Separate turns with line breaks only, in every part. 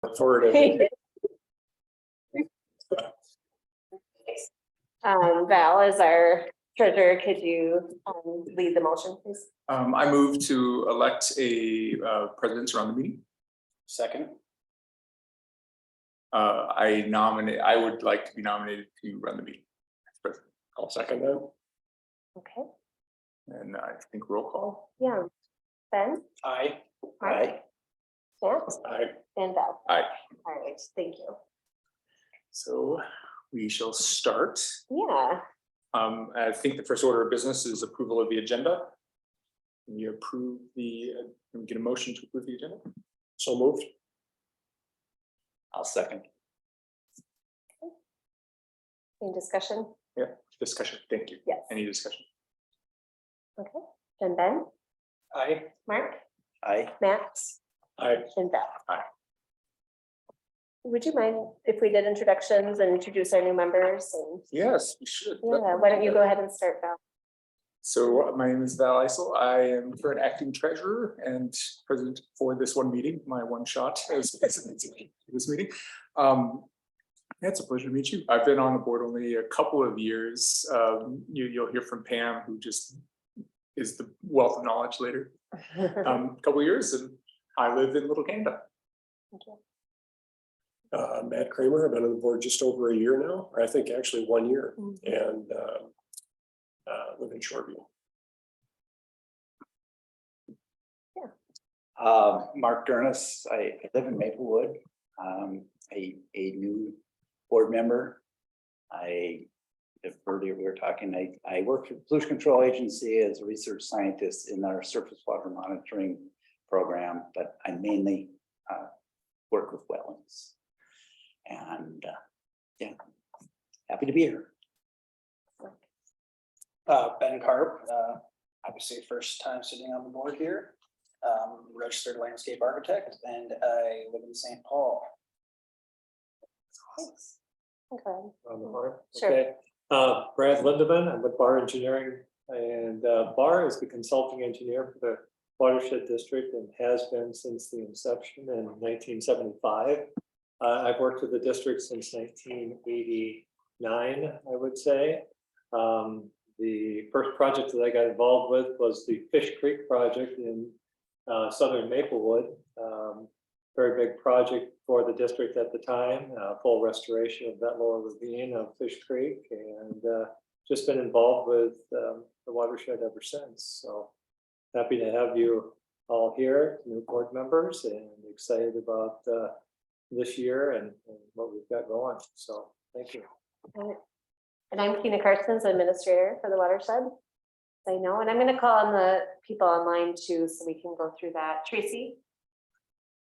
authoritative.
Val, as our treasurer, could you lead the motion, please?
I move to elect a president to run the meeting.
Second.
I would like to be nominated to run the meeting.
I'll second that.
Okay.
And I think roll call.
Yeah. Ben?
Aye.
Mark? Matt?
Aye.
And Val?
Aye.
All right, thank you.
So we shall start.
Yeah.
I think the first order of business is approval of the agenda. Can you approve can we get a motion to approve the agenda?
So moved.
I'll second.
Any discussion?
Yeah, discussion. Thank you.
Yes.
Any discussion?
Okay. And Ben?
Aye.
Mark?
Aye.
Matt?
Aye.
And Val?
Aye.
Would you mind if we did introductions and introduce our new members? And
Yes, we should.
yeah, why don't you go ahead and start, Val?
So my name is Val Isel. I am current acting treasurer and president for this one meeting, my one shot as president of this meeting. Yeah, it's a pleasure to meet you. I've been on the board only a couple of years. You'll hear from Pam, who just is the wealth of knowledge later. A couple of years, and I live in Little Canada.
Thank you.
Matt Kramer. I've been on the board just over a year now, or I think actually 1 year, and live in Shoreview.
Mark Durnis, I live in Maplewood, a new board member. If earlier we were talking, I work for the Pollution Control Agency as a research scientist in our surface water monitoring program, but I mainly work with wetlands. And yeah, happy to be here.
Ben Karp, obviously first time sitting on the board here, registered landscape architect, and I live in St. Paul.
Thanks. Okay.
On the board.
Sure.
Okay. Brad Lindeman, I'm with Bar Engineering, and Bar is the consulting engineer for the Watershed District and has been since the inception in 1975. I've worked with the district since 1989, I would say. The first project that I got involved with was the Fish Creek project in southern Maplewood. Very big project for the district at the time, full restoration of that lower ravine of Fish Creek, and just been involved with the watershed ever since. So happy to have you all here, new board members, and excited about this year and what we've got going. So thank you.
And I'm Tina Carstens, administrator for the watershed. I know, and I'm going to call on the people online too, so we can go through that. Tracy.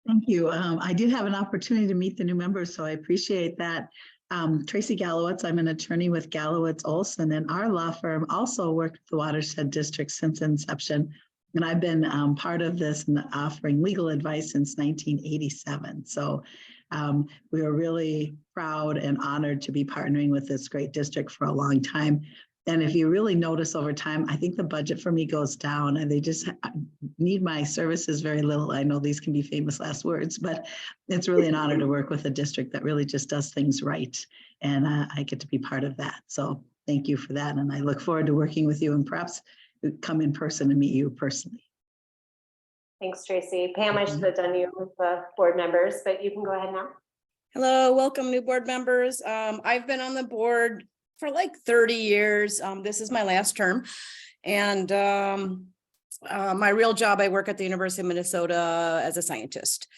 Thank you. I did have an opportunity to meet the new members, so I appreciate that. Tracy Gallowitz, I'm an attorney with Gallowitz Olson, and our law firm also worked with the Watershed District since inception. And I've been part of this and offering legal advice since 1987. So we are really proud and honored to be partnering with this great district for a long time. And if you really notice over time, I think the budget for me goes down and they just need my services very little. I know these can be famous last words, but it's really an honor to work with a district that really just does things right. And I get to be part of that. So thank you for that. And I look forward to working with you and perhaps come in person and meet you personally.
Thanks, Tracy. Pam, I should have done you with the board members, but you can go ahead now.
Hello, welcome new board members. I've been on the board for like 30 years. This is my last term. And my real job, I work at the University of Minnesota as a scientist.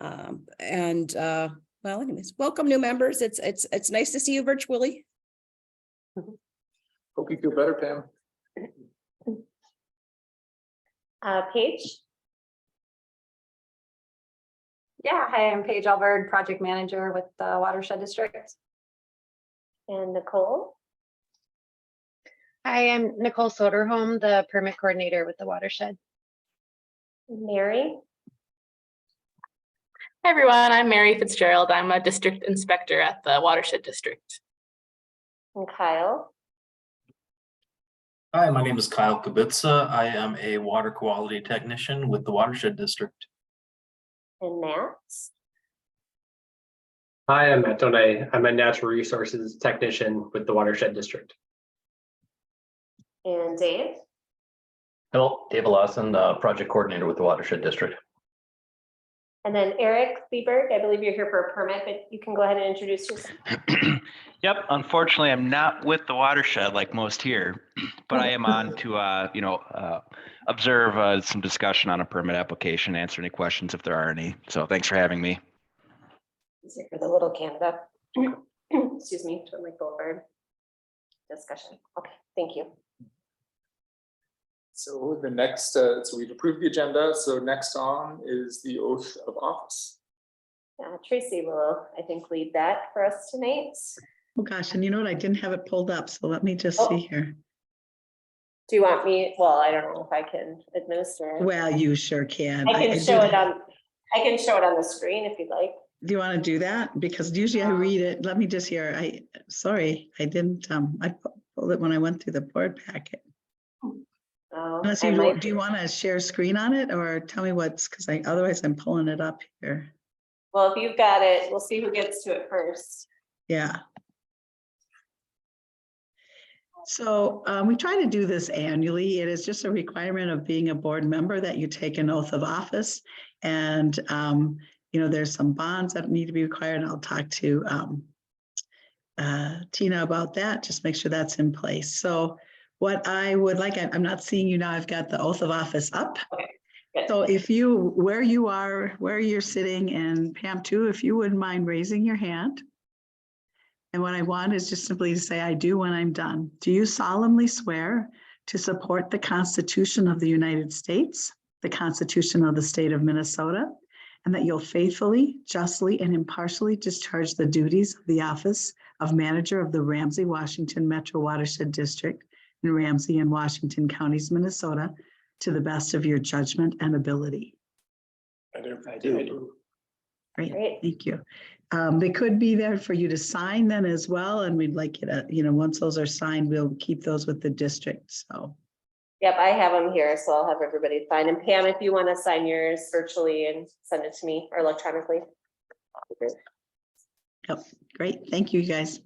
Well, anyways, welcome new members. It's nice to see you virtually.
Hope you feel better, Pam.
Paige.
Yeah, hi, I'm Paige Albert, project manager with the Watershed District.
And Nicole.
Hi, I'm Nicole Soderholm, the permit coordinator with the Watershed.
Mary.
Hi, everyone. I'm Mary Fitzgerald. I'm a district inspector at the Watershed District.
And Kyle.
Hi, my name is Kyle Kibitza. I am a water quality technician with the Watershed District.
And Matt.
Hi, I'm Matt Donay. I'm a natural resources technician with the Watershed District.
And Dave?
Hello, Dave Lawson, project coordinator with the Watershed District.
And then Eric Seberg, I believe you're here for a permit, but you can go ahead and introduce yourself.
Yep, unfortunately, I'm not with the watershed like most here, but I am on to, observe some discussion on a permit application, answer any questions if there are any. So thanks for having me.
He's here for the Little Canada. Excuse me, Twin Boulevard discussion. Okay, thank you.
So the next, so we've approved the agenda. So next on is the oath of office.
Tracy will, I think, lead that for us tonight.
Oh, gosh, and you know what? I didn't have it pulled up, so let me just see here.
Do you want me? Well, I don't know if I can administer it.
Well, you sure can.
I can show it on. I can show it on the screen if you'd like.
Do you want to do that? Because usually I read it. Let me just hear. Sorry, I didn't. I pulled it when I went through the board packet. Unless you do you want to share screen on it, or tell me what's, because otherwise I'm pulling it up here.
Well, if you've got it, we'll see who gets to it first.
Yeah. So we try to do this annually. It is just a requirement of being a board member that you take an oath of office. And, you know, there's some bonds that need to be required. And I'll talk to Tina about that. Just make sure that's in place. So what I would like, I'm not seeing you now. I've got the oath of office up.
Okay.
So if you, where you are, where you're sitting, and Pam too, if you wouldn't mind raising your hand. And what I want is just simply to say, I do when I'm done. Do you solemnly swear to support the Constitution of the United States, the Constitution of the State of Minnesota, and that you'll faithfully, justly, and impartially discharge the duties of the office of manager of the Ramsey-Washington Metro Watershed District in Ramsey and Washington counties, Minnesota, to the best of your judgment and ability?
I do.
I do.
Great, thank you. They could be there for you to sign then as well, and we'd like you to, you know, once those are signed, we'll keep those with the district, so.
Yep, I have them here, so I'll have everybody sign. And Pam, if you want to sign yours virtually and send it to me or electronically.
Yep, great, thank you, guys.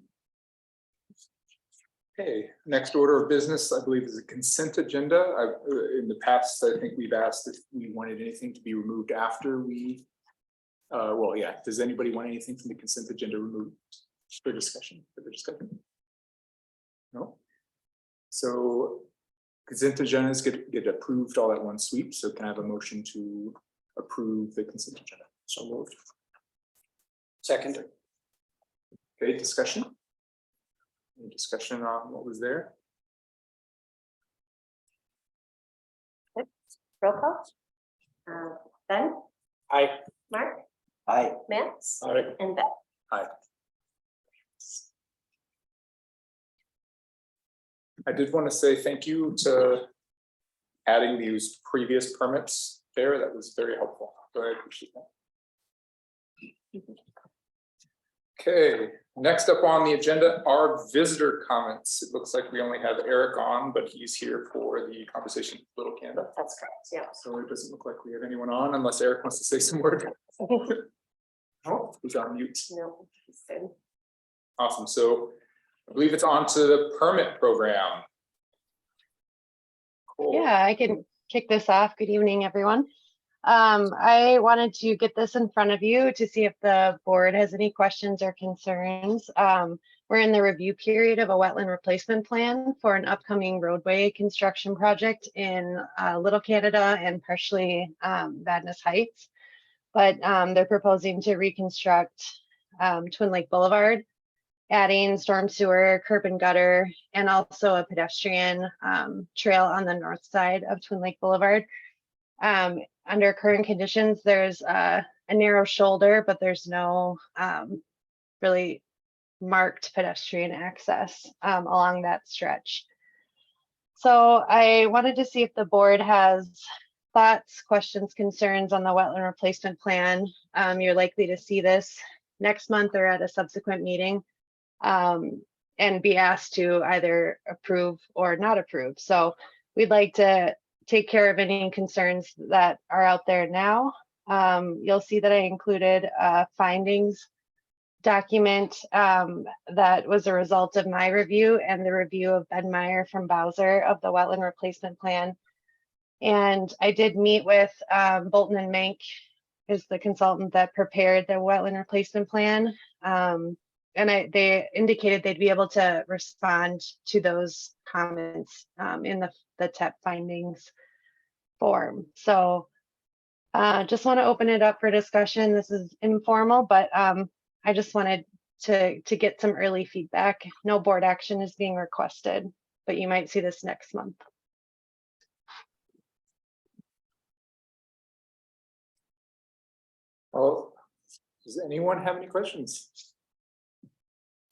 Okay, next order of business, I believe, is a consent agenda. In the past, I think we've asked if we wanted anything to be removed after we, well, yeah, does anybody want anything from the consent agenda removed for discussion? No? So consent agendas get approved all at one sweep. So can I have a motion to approve the consent agenda? So moved.
Second.
Okay, discussion? Any discussion on what was there?
Roll call. Ben?
Aye.
Mark?
Aye.
Matt?
Aye.
And Beth?
Aye. I did want to say thank you to adding these previous permits there. That was very helpful. So I appreciate that. Okay, next up on the agenda are visitor comments. It looks like we only have Eric on, but he's here for the conversation with Little Canada.
That's correct, yeah.
So it doesn't look like we have anyone on unless Eric wants to say some word. Oh, he's on mute.
No, he's good.
Awesome. So I believe it's on to the permit program. Cool.
Yeah, I can kick this off. Good evening, everyone. I wanted to get this in front of you to see if the board has any questions or concerns. We're in the review period of a wetland replacement plan for an upcoming roadway construction project in Little Canada and partially Vadnais Heights. But they're proposing to reconstruct Twin Lake Boulevard, adding storm sewer, curb and gutter, and also a pedestrian trail on the north side of Twin Lake Boulevard. Under current conditions, there's a narrow shoulder, but there's no really marked pedestrian access along that stretch. So I wanted to see if the board has thoughts, questions, concerns on the wetland replacement plan. You're likely to see this next month or at a subsequent meeting and be asked to either approve or not approve. So we'd like to take care of any concerns that are out there now. You'll see that I included findings document that was a result of my review and the review of Ben Meyer from Bowser of the wetland replacement plan. And I did meet with Bolton and Mank is the consultant that prepared the wetland replacement plan. And they indicated they'd be able to respond to those comments in the TEP findings form. So just want to open it up for discussion. This is informal, but I just wanted to get some early feedback. No board action is being requested, but you might see this next month.
Well, does anyone have any questions?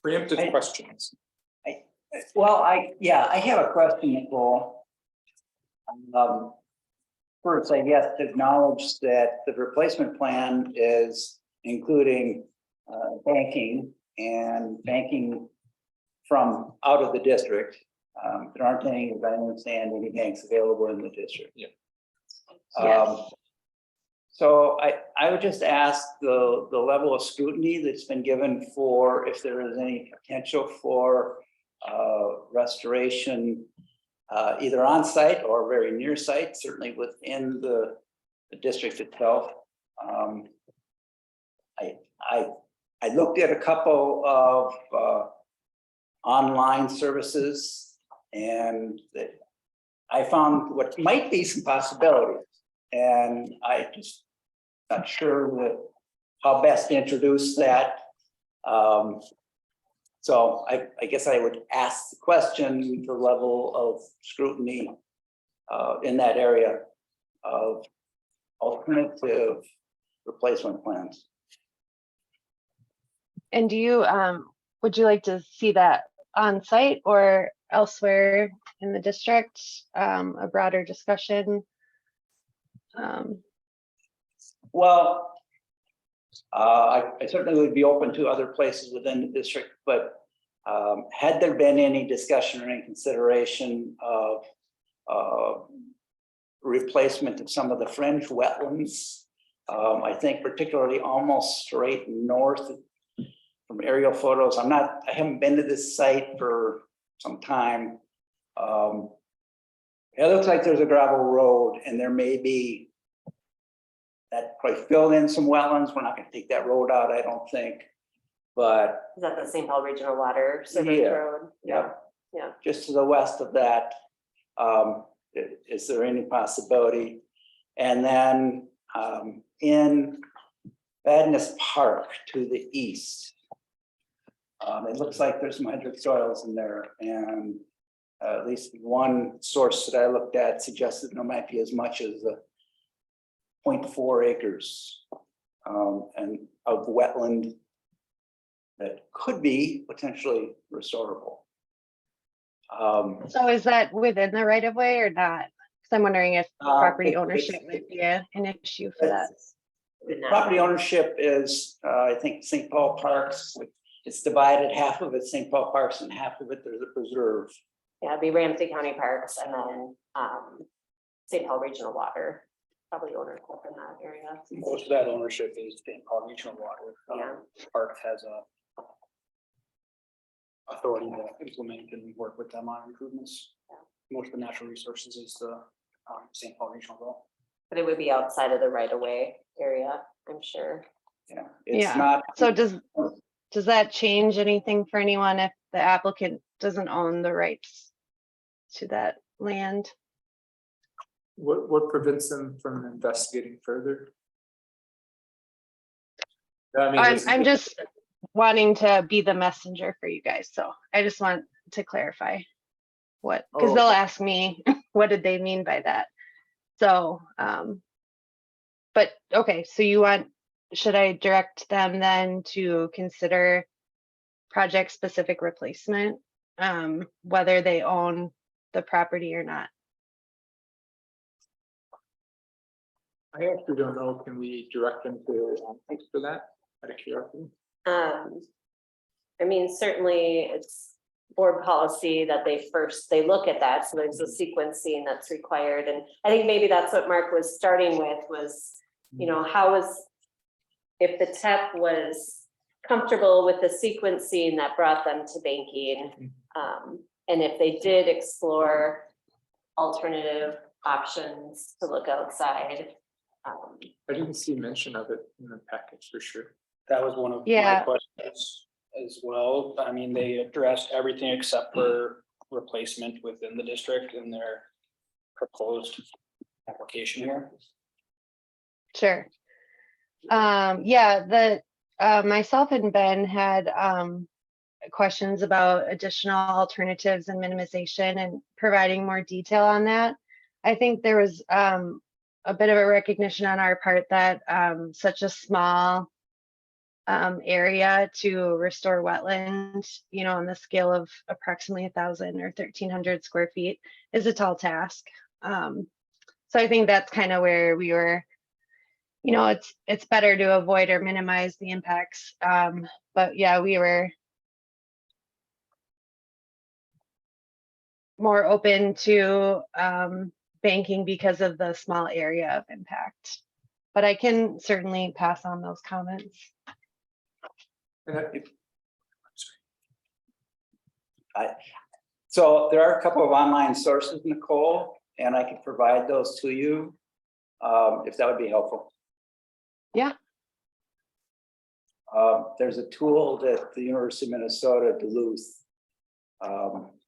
Preemptive questions.
Well, I have a question, Nicole. First, I guess to acknowledge that the replacement plan is including banking from out of the district. There aren't any, if I understand, any banks available in the district.
Yeah.
So I would just ask the level of scrutiny that's been given for if there is any potential for restoration, either on site or very near site, certainly within the district itself. I looked at a couple of online services, and that I found what might be some possibilities, and I just not sure how best to introduce that. So I guess I would ask the question, the level of scrutiny in that area of alternative replacement plans.
And do you, would you like to see that on site or elsewhere in the district, a broader discussion?
Well, I certainly would be open to other places within the district, but had there been any discussion or any consideration of replacement of some of the fringe wetlands, I think particularly almost straight north from aerial photos. I haven't been to this site for some time. It looks like there's a gravel road, and there may be that probably filled in some wetlands. We're not going to take that road out, I don't think. But
Is that the St. Paul Regional Water Service Road?
Yeah.
Yeah.
Just to the west of that, is there any possibility? And then in Badness Park to the east, it looks like there's some hydric soils in there, and at least one source that I looked at suggested there might be as much as 0.4 acres and of wetland that could be potentially restorable.
So is that within the right of way or not? Because I'm wondering if property ownership might be an issue for that.
Property ownership is, I think, St. Paul Parks. It's divided, half of it St. Paul Parks and half of it there's a preserve.
Yeah, it'd be Ramsey County Parks and then St. Paul Regional Water, probably ownership in that area.
Most of that ownership is St. Paul Regional Water.
Yeah.
Park has a authority to implement and work with them on improvements. Most of the natural resources is the St. Paul Regional Role.
But it would be outside of the right of way area, I'm sure.
Yeah, it's
Yeah.
not.
So does that change anything for anyone if the applicant doesn't own the rights to that land?
What prevents them from investigating further? I mean,
I'm just wanting to be the messenger for you guys, so I just want to clarify what, because they'll ask me, what did they mean by that? So, but okay, so you want, should I direct them then to consider project specific replacement, whether they own the property or not?
I actually don't know. Can we direct them to thanks for that out of curiosity?
I mean, certainly it's board policy that they look at that. So there's a sequencing that's required. And I think maybe that's what Mark was starting with was, you know, if the TEP was comfortable with the sequencing that brought them to banking. And if they did explore alternative options to look outside.
I didn't see mention of it in the package for sure.
That was one of my
Yeah.
questions as well. I mean, they addressed everything except for replacement within the district in their proposed application here.
Sure. Yeah, myself and Ben had questions about additional alternatives and minimization and providing more detail on that. I think there was a bit of a recognition on our part that such a small area to restore wetland, you know, on the scale of approximately 1,000 or 1,300 square feet is a tall task. So I think that's kind of where we were, you know, it's better to avoid or minimize the impacts. But yeah, we were more open to banking because of the small area of impact. But I can certainly pass on those comments.
So there are a couple of online sources, Nicole, and I can provide those to you if that would be helpful.
Yeah.
There's a tool that the University of Minnesota Duluth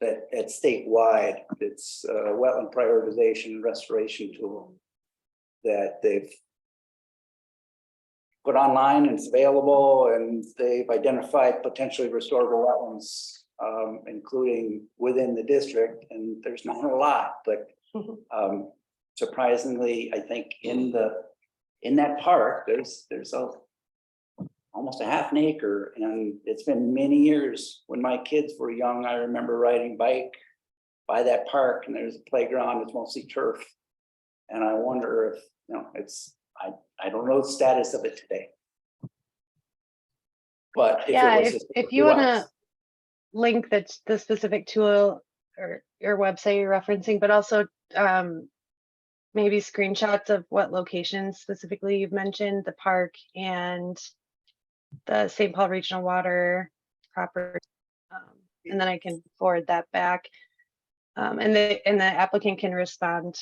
that it's statewide. It's a wetland prioritization and restoration tool that they've put online and it's available, and they've identified potentially restorable wetlands, including within the district. And there's not a lot, but surprisingly, I think in that park, there's almost a half an acre, and it's been many years. When my kids were young, I remember riding bike by that park, and there's a playground. It's mostly turf, and I wonder if, you know, I don't know the status of it today. But
yeah, if you want to link the specific tool or your website you're referencing, but also maybe screenshots of what locations specifically you've mentioned, the park and the St. Paul Regional Water property, and then I can forward that back, and the applicant can respond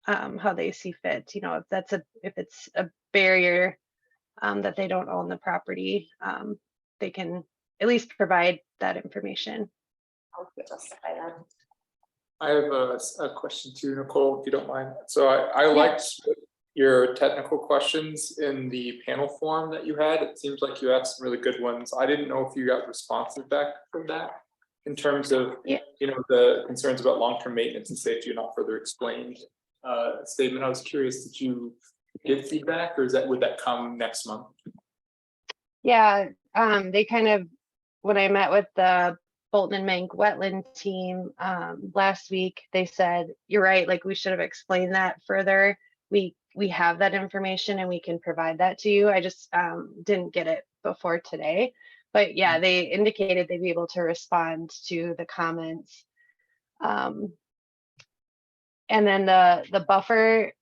how they see fit. You know, if it's a barrier that they don't own the property, they can at least provide that information.
I'll justify that.
I have a question too, Nicole, if you don't mind. So I liked your technical questions in the panel form that you had. It seems like you had some really good ones. I didn't know if you got responses back from that in terms of, you know, the concerns about long-term maintenance and safety are not further explained statement. I was curious, did you give feedback, or would that come next month?
Yeah, they kind of, when I met with the Bolton and Mank wetland team last week, they said, you're right, like we should have explained that further. We have that information and we can provide that to you. I just didn't get it before today. But yeah, they indicated they'd be able to respond to the comments. And then the buffer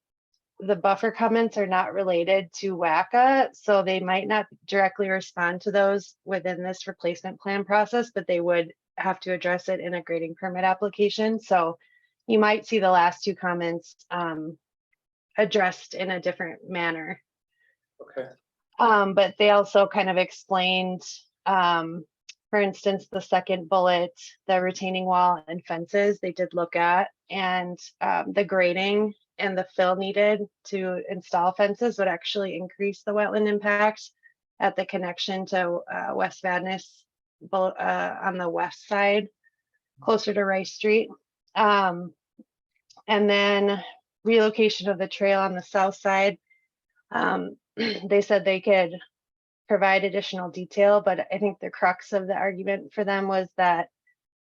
comments are not related to WACA, so they might not directly respond to those within this replacement plan process, but they would have to address it in a grading permit application. So you might see the last two comments addressed in a different manner.
Okay.
But they also kind of explained, for instance, the second bullet, the retaining wall and fences they did look at, and the grading and the fill needed to install fences would actually increase the wetland impact at the connection to West Vadnais on the west side, closer to Rice Street. And then relocation of the trail on the south side. They said they could provide additional detail, but I think the crux of the argument for them was that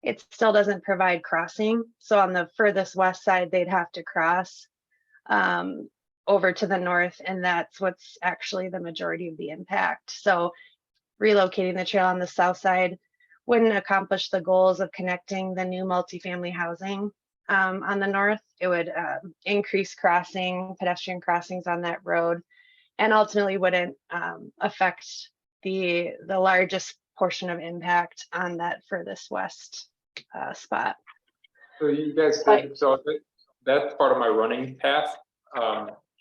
it still doesn't provide crossing. So on the furthest west side, they'd have to cross over to the north, and that's what's actually the majority of the impact. So relocating the trail on the south side wouldn't accomplish the goals of connecting the new multifamily housing on the north. It would increase pedestrian crossings on that road, and ultimately wouldn't affect the largest portion of impact on that furthest west spot.
So you guys, so that's part of my running path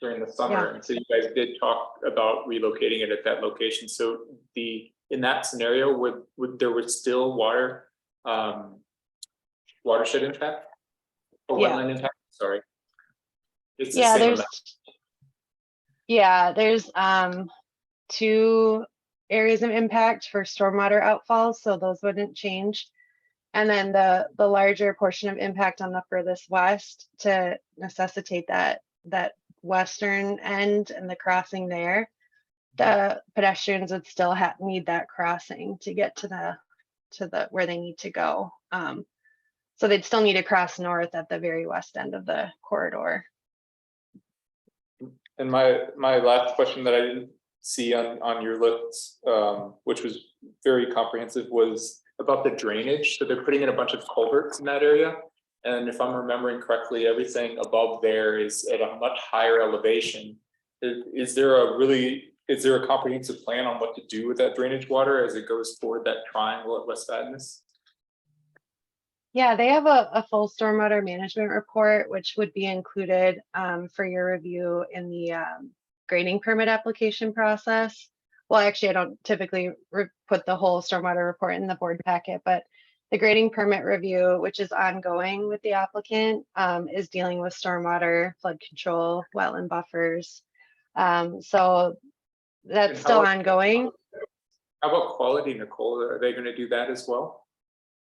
during the summer.
Yeah.
And so you guys did talk about relocating it at that location. So in that scenario, would there was still watershed impact? Or
Yeah.
wetland impact, sorry. It's the
Yeah,
same
there's
amount.
2 areas of impact for stormwater outfalls, so those wouldn't change. And then the larger portion of impact on the furthest west to necessitate that western end and the crossing there, the pedestrians would still need that crossing to get to the where they need to go. So they'd still need to cross north at the very west end of the corridor.
And my last question that I didn't see on your list, which was very comprehensive, was about the drainage. So they're putting in a bunch of culverts in that area. And if I'm remembering correctly, everything above there is at a much higher elevation. Is there a comprehensive plan on what to do with that drainage water as it goes toward that triangle at West Vadnais?
Yeah, they have a full stormwater management report, which would be included for your review in the grading permit application process. Well, actually, I don't typically put the whole stormwater report in the board packet, but the grading permit review, which is ongoing with the applicant, is dealing with stormwater, flood control, wetland buffers. So that's still ongoing.
How about quality, Nicole? Are they going to do that as well?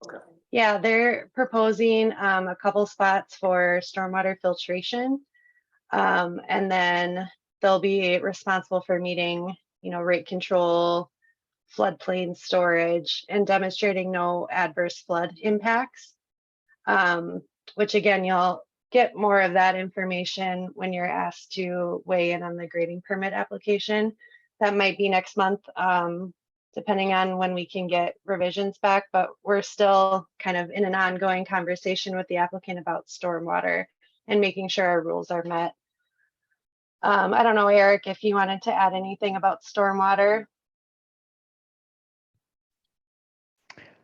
Okay.
Yeah, they're proposing a couple spots for stormwater filtration. And then they'll be responsible for meeting, rate control, floodplain storage, and demonstrating no adverse flood impacts. Which again, you'll get more of that information when you're asked to weigh in on the grading permit application. That might be next month, depending on when we can get revisions back, but we're still kind of in an ongoing conversation with the applicant about stormwater and making sure our rules are met. I don't know, Eric, if you wanted to add anything about stormwater.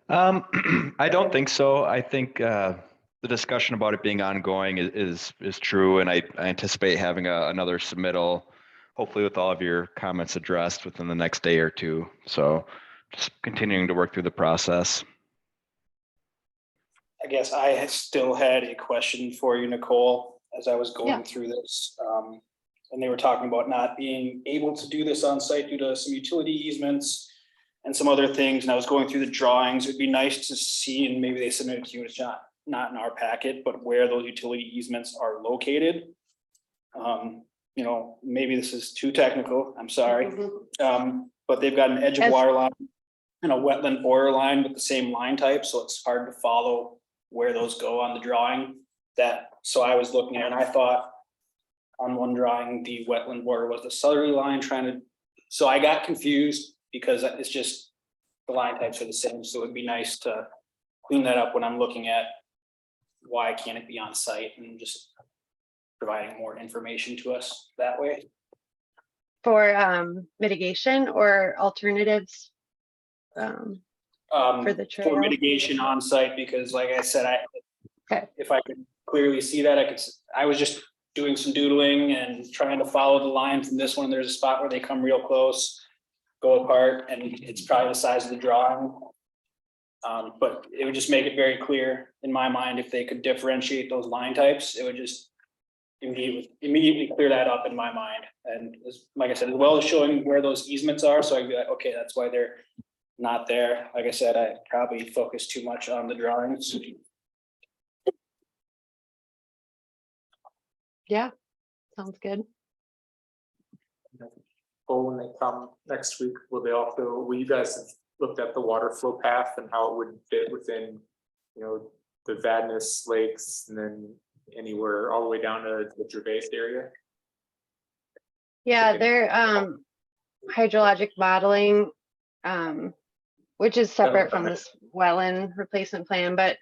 I don't think so. I think the discussion about it being ongoing is true, and I anticipate having another submittal, hopefully with all of your comments addressed within the next day or two. So just continuing to work through the process.
I guess I still had a question for you, Nicole, as I was going through this. And they were talking about not being able to do this on site due to some utility easements and some other things. And I was going through the drawings. It'd be nice to see, and maybe they submitted to you, it's not in our packet, but where those utility easements are located. Maybe this is too technical, I'm sorry. But they've got an edge of water line and a wetland border line with the same line type. So it's hard to follow where those go on the drawing. So I was looking at it and I thought on one drawing, the wetland border was the southerly line so I got confused because it's just the line types are the same. So it'd be nice to clean that up when I'm looking at why can't it be on site and just providing more information to us that way.
For mitigation or alternatives for the trail?
For mitigation on site, because like I said, if I could clearly see that, I was just doing some doodling and trying to follow the line from this one. There's a spot where they come real close, go apart, and it's probably the size of the drawing. But it would just make it very clear in my mind if they could differentiate those line types. It would just immediately clear that up in my mind. And like I said, as well as showing where those easements are, so I'd be like, okay, that's why they're not there. Like I said, I probably focused too much on the drawings.
Yeah, sounds good.
When they come next week, will you guys have looked at the water flow path and how it would fit within, the Vadnais lakes and then anywhere all the way down to the Gervais area?
Yeah, their hydrologic modeling, which is separate from this wetland replacement plan, but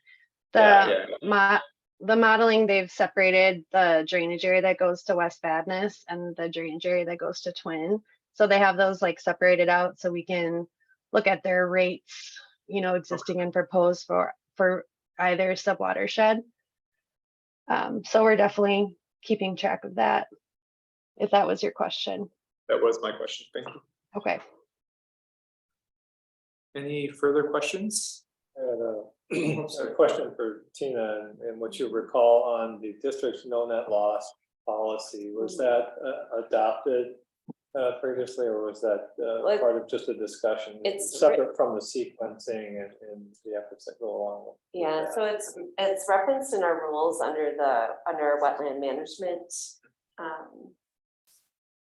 the modeling, they've separated the drainage area that goes to West Vadnais and the drainage area that goes to Twin. So they have those like separated out so we can look at their rates, existing and proposed for either subwatershed. So we're definitely keeping track of that, if that was your question.
That was my question. Thank you.
Okay.
Any further questions?
I had a question for Tina, and what you recall on the district's no net loss policy, was that adopted previously, or was that part of just a discussion?
It's
separate from the sequencing and the efforts that go along with
Yeah,
that?
so it's referenced in our rules under our wetland management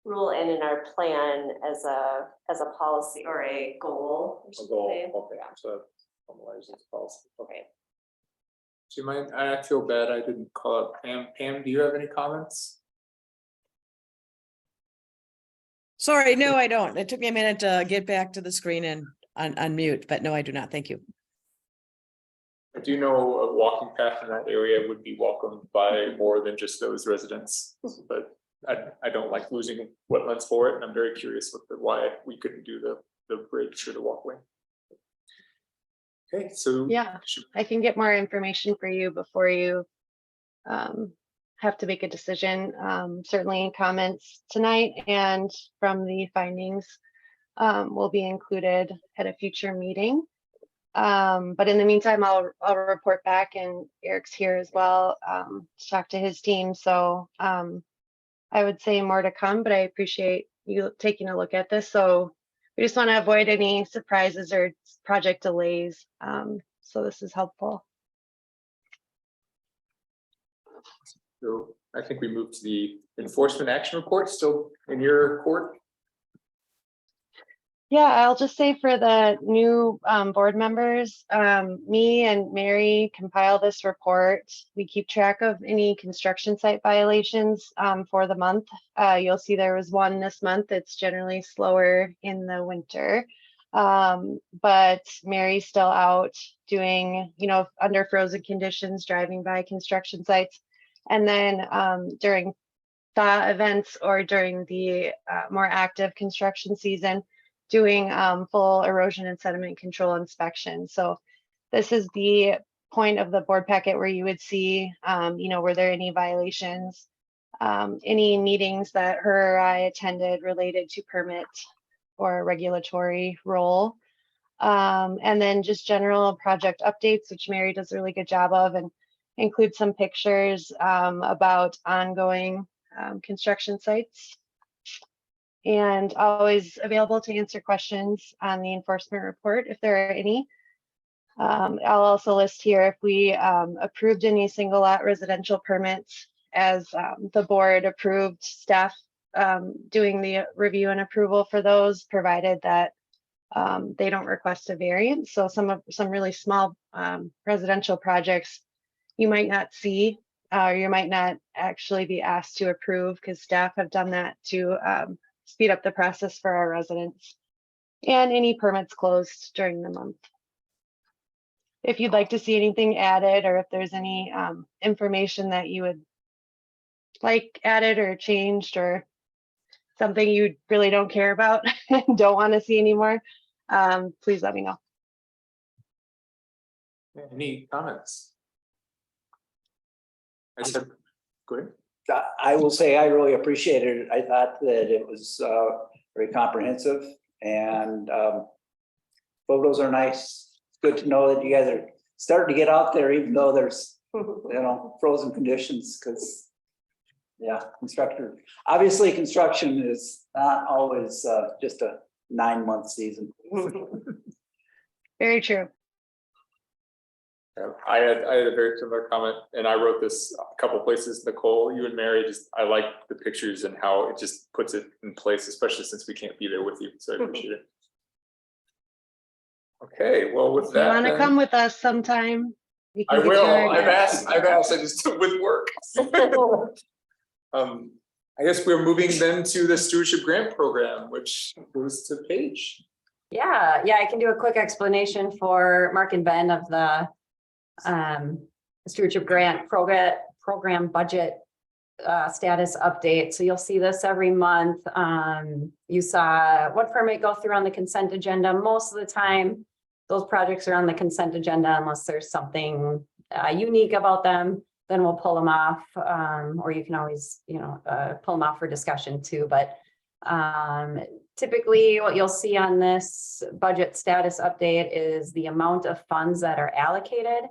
rule, and in our plan as a policy or a goal. I should say.
Okay, so formalize this policy. Okay.
Do you mind? I feel bad I didn't call up Pam. Pam, do you have any comments?
Sorry, no, I don't. It took me a minute to get back to the screen and unmute, but no, I do not. Thank you.
I do know a walking path in that area would be welcomed by more than just those residents, but I don't like losing wetlands for it, and I'm very curious why we couldn't do the bridge or the walkway. Okay, so
Yeah, I can get more information for you before you have to make a decision. Certainly comments tonight and from the findings will be included at a future meeting. But in the meantime, I'll report back, and Eric's here as well to talk to his team. So I would say more to come, but I appreciate you taking a look at this. So we just want to avoid any surprises or project delays. So this is helpful.
So I think we moved to the enforcement action report, still in your court.
Yeah, I'll just say for the new board members, me and Mary compile this report. We keep track of any construction site violations for the month. You'll see there was one this month. It's generally slower in the winter. But Mary's still out doing, under frozen conditions, driving by construction sites. And then during thaw events or during the more active construction season, doing full erosion and sediment control inspection. So this is the point of the board packet where you would see, were there any violations, any meetings that her or I attended related to permit or regulatory role. And then just general project updates, which Mary does a really good job of, and include some pictures about ongoing construction sites. And always available to answer questions on the enforcement report if there are any. I'll also list here if we approved any single lot residential permits as the board approved, staff doing the review and approval for those, provided that they don't request a variance. So some really small residential projects you might not see, or you might not actually be asked to approve, because staff have done that to speed up the process for our residents, and any permits closed during the month. If you'd like to see anything added, or if there's any information that you would like added or changed, or something you really don't care about and don't want to see anymore, please let me know.
Any comments? I said, go ahead.
I will say I really appreciated it. I thought that it was very comprehensive, and photos are nice. It's good to know that you guys are starting to get out there, even though there's frozen conditions, because obviously construction is not always just a 9-month season.
Very true.
I had a very similar comment, and I wrote this a couple places. Nicole, you and Mary, I like the pictures and how it just puts it in place, especially since we can't be there with you. So I appreciate it. Okay, well, with that,
you want to come with us sometime?
I will. I've asked. I just with work. I guess we're moving then to the stewardship grant program, which goes to Paige.
Yeah, I can do a quick explanation for Mark and Ben of the stewardship grant program budget status update. So you'll see this every month. You saw one permit go through on the consent agenda. Most of the time, those projects are on the consent agenda unless there's something unique about them. Then we'll pull them off, or you can always, pull them off for discussion too. But typically what you'll see on this budget status update is the amount of funds that are allocated,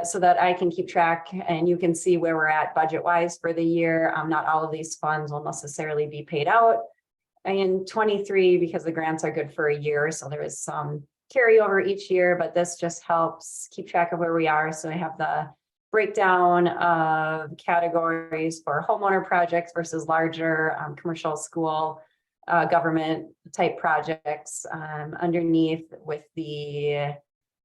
so that I can keep track and you can see where we're at budget wise for the year. Not all of these funds will necessarily be paid out in 23 because the grants are good for a year. So there is some carryover each year, but this just helps keep track of where we are. So I have the breakdown of categories for homeowner projects versus larger commercial, school, government type projects underneath with the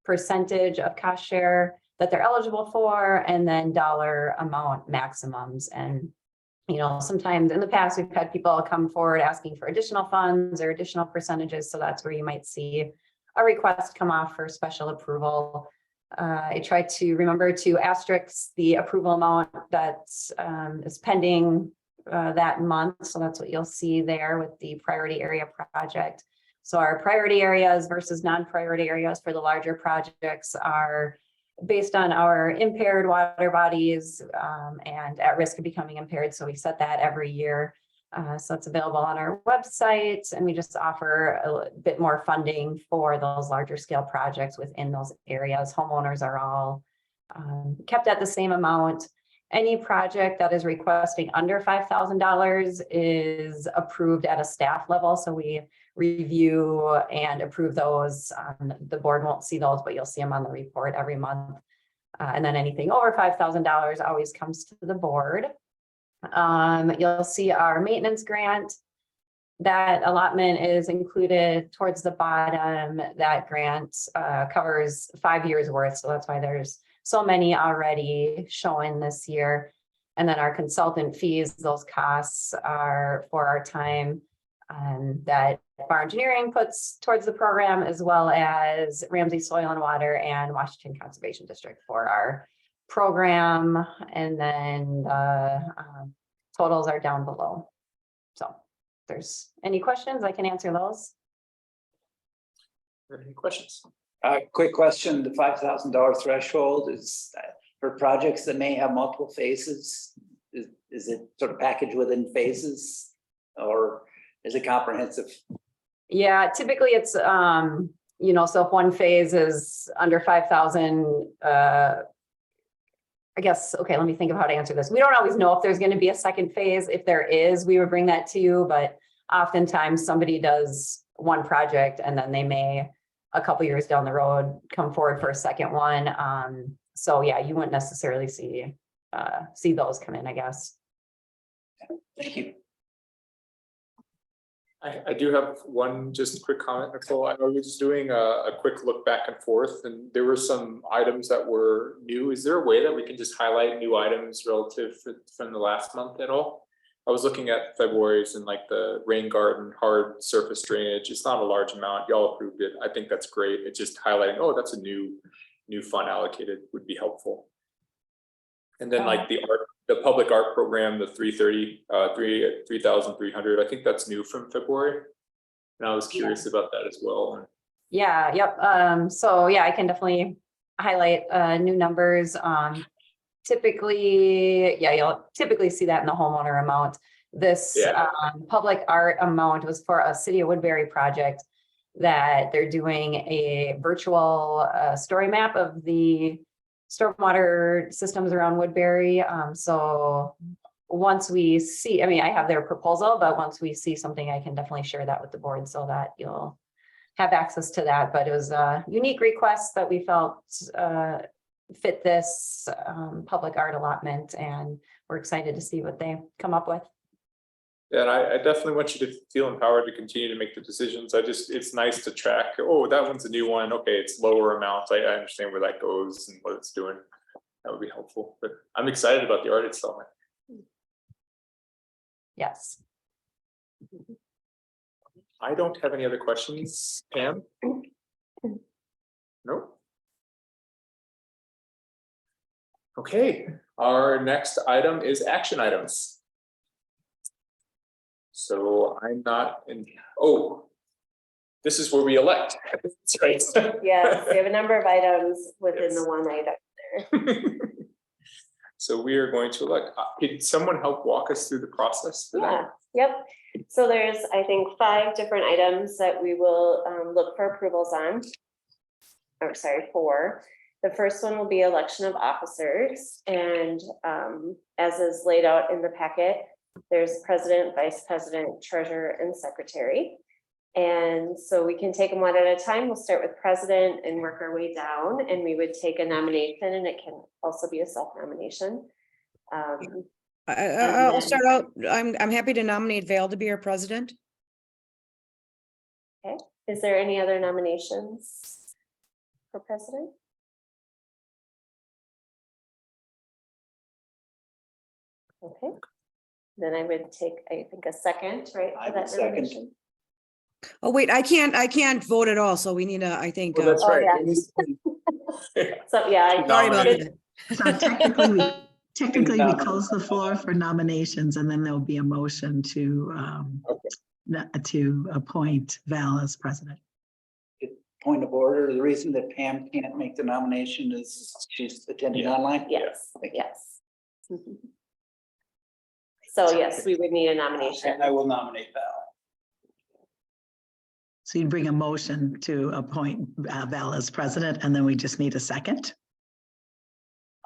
percentage of cost share that they're eligible for, and then dollar amount maximums. And sometimes in the past we've had people come forward asking for additional funds or additional percentages, so that's where you might see a request come off for special approval. I try to remember to asterisk the approval amount that is pending that month. So that's what you'll see there with the priority area project. So our priority areas versus non-priority areas for the larger projects are based on our impaired water bodies and at risk of becoming impaired. So we set that every year. So it's available on our website, and we just offer a bit more funding for those larger scale projects within those areas. Homeowners are all kept at the same amount. Any project that is requesting under $5,000 is approved at a staff level. So we review and approve those. The board won't see those, but you'll see them on the report every month. And then anything over $5,000 always comes to the board. You'll see our maintenance grant. That allotment is included towards the bottom. That grant covers 5 years worth. So that's why there's so many already showing this year. And then our consultant fees, those costs are for our time that Bar Engineering puts towards the program, as well as Ramsey Soil and Water and Washington Conservation District for our program. And then totals are down below. So if there's any questions, I can answer those.
Any questions?
Quick question, the $5,000 threshold is for projects that may have multiple phases. Is it sort of packaged within phases, or is it comprehensive?
Yeah, typically it's, so if one phase is under 5,000, I guess, okay, let me think of how to answer this. We don't always know if there's going to be a second phase. If there is, we would bring that to you, but oftentimes somebody does one project and then they may, a couple years down the road, come forward for a second one. So yeah, you wouldn't necessarily see those come in, I guess.
Thank you.
I do have one just quick comment, Nicole. I was doing a quick look back and forth, and there were some items that were new. Is there a way that we can just highlight new items relative from the last month at all? I was looking at February's and like the rain garden, hard surface drainage. It's not a large amount. Y'all approved it. I think that's great. It's just highlighting, oh, that's a new fund allocated would be helpful. And then like the public art program, the 3,300, I think that's new from February. And I was curious about that as well.
Yeah, yep. So yeah, I can definitely highlight new numbers. Typically, yeah, you'll typically see that in the homeowner amount. This public art amount was for a City of Woodbury project that they're doing a virtual story map of the stormwater systems around Woodbury. So once we see, I mean, I have their proposal, but once we see something, I can definitely share that with the board so that you'll have access to that. But it was a unique request that we felt fit this public art allotment, and we're excited to see what they come up with.
Yeah, and I definitely want you to feel empowered to continue to make the decisions. It's nice to track, oh, that one's a new one. Okay, it's lower amounts. I understand where that goes and what it's doing. That would be helpful, but I'm excited about the art itself.
Yes.
I don't have any other questions, Pam? Nope. Okay, Our next item is action items. So I'm not in, oh, this is where we elect. That's right.
Yes, we have a number of items within
Yes.
the one item.
So we are going to elect, could someone help walk us through the process for that?
Yeah, yep. So there's, I think, 5 different items that we will look for approvals on. Or sorry, 4. The first one will be election of officers, and as is laid out in the packet, there's president, vice president, treasurer, and secretary. And so we can take them one at a time. We'll start with president and work our way down, and we would take a nomination, and it can also be a self-nomination.
I'll start out. I'm happy to nominate Val to be our president.
Okay, is there any other nominations for president? Okay, then I would take, I think, a second, right?
I
for
would
that
second.
nomination?
Oh, wait, I can't vote at all. So we need a, I think.
Well, that's
Oh,
right.
yeah. So, yeah.
Sorry about
Nominate.
that.
So technically we close the floor for nominations, and then there'll be a motion to to appoint Val as president.
Point of order, the reason that Pam can't make the nomination is she's attending online?
Yes, yes. So yes, we would need a nomination.
And I will nominate Val.
So you bring a motion to appoint Val as president, and then we just need a second.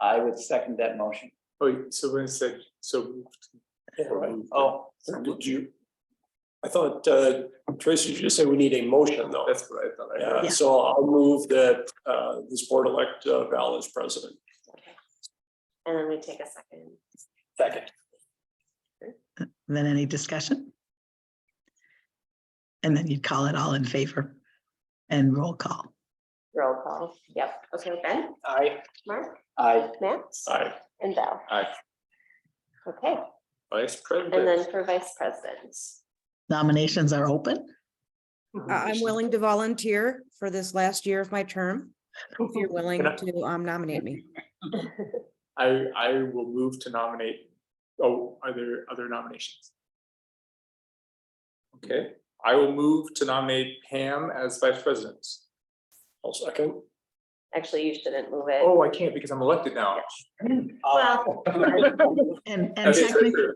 I would second that motion.
Wait, so when it said, so,
Oh,
Did you? I thought, Tracy, you just said we need a motion though.
that's what I thought I heard.
Yeah, so I'll move that this board elect Val as president.
And then we take a second.
Second.
Then any discussion? And then you'd call it all in favor and roll call.
Roll call. Yep. Okay, Ben,
Aye.
Mark,
I,
Matt,
Aye.
and Val.
Aye.
Okay,
Vice
and
president.
then for vice president.
Nominations are open.
I'm willing to volunteer for this last year of my term. If you're willing to nominate me.
I will move to nominate. Oh, are there other nominations? Okay, I will move to nominate Pam as vice president.
I'll second.
Actually, you shouldn't move it.
Oh, I can't because I'm elected now.
Well,
And
Okay,
technically,
treasurer.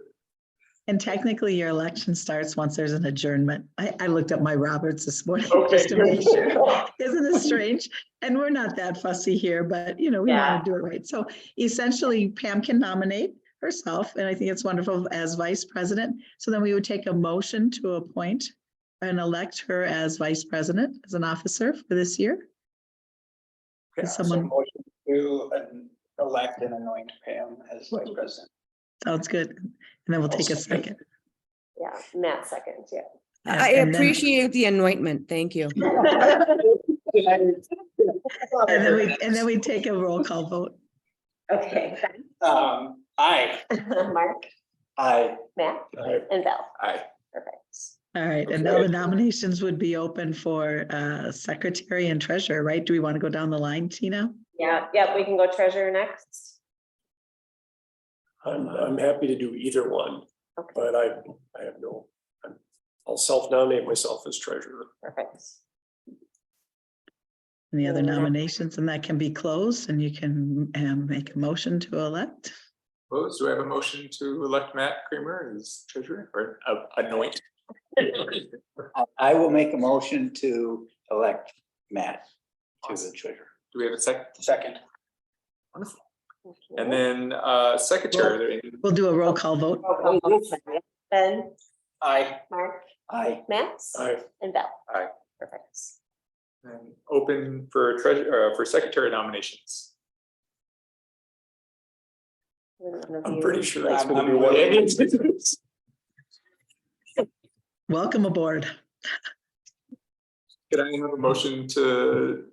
and technically your election starts once there's an adjournment. I looked up my Roberts this morning
Okay.
just to make sure. Isn't it strange? And we're not that fussy here, but we want to do it right. So essentially Pam can nominate herself, and I think it's wonderful, as vice president. So then we would take a motion to appoint and elect her as vice president, as an officer for this year.
Okay,
Is someone,
Motion to elect and anoint Pam as vice president.
sounds good. And then we'll take a second.
yeah, Matt second, yeah.
I
And then-
appreciate the anointment. Thank you.
And then we take a roll call vote.
Okay,
Aye.
Mark,
I,
Matt,
Aye.
and Val.
Aye.
Perfect.
All right, and now the nominations would be open for secretary and treasurer, right? Do we want to go down the line, Tina?
Yeah, we can go treasurer next.
I'm happy to do either one,
Okay,
but I have no, I'll self-nominate myself as treasurer.
perfect.
Any other
Yeah.
nominations? And that can be closed, and you can make a motion to elect.
Opposed? Do I have a motion to elect Matt Kramer as treasurer or anoint?
I will make a motion to elect Matt to the treasurer.
Do we have a second?
Second.
Wonderful.
Thank
And
you.
then secretary, are there any-
We'll do a roll call vote.
Roll call vote. Ben,
Aye.
Mark,
I,
Matt,
Aye.
and Val.
Aye.
Perfect.
and open for treasurer, for secretary nominations?
I'm pretty sure it's
I'm-
gonna be
I'm
one of
willing.
these.
Welcome aboard.
Could I have a motion to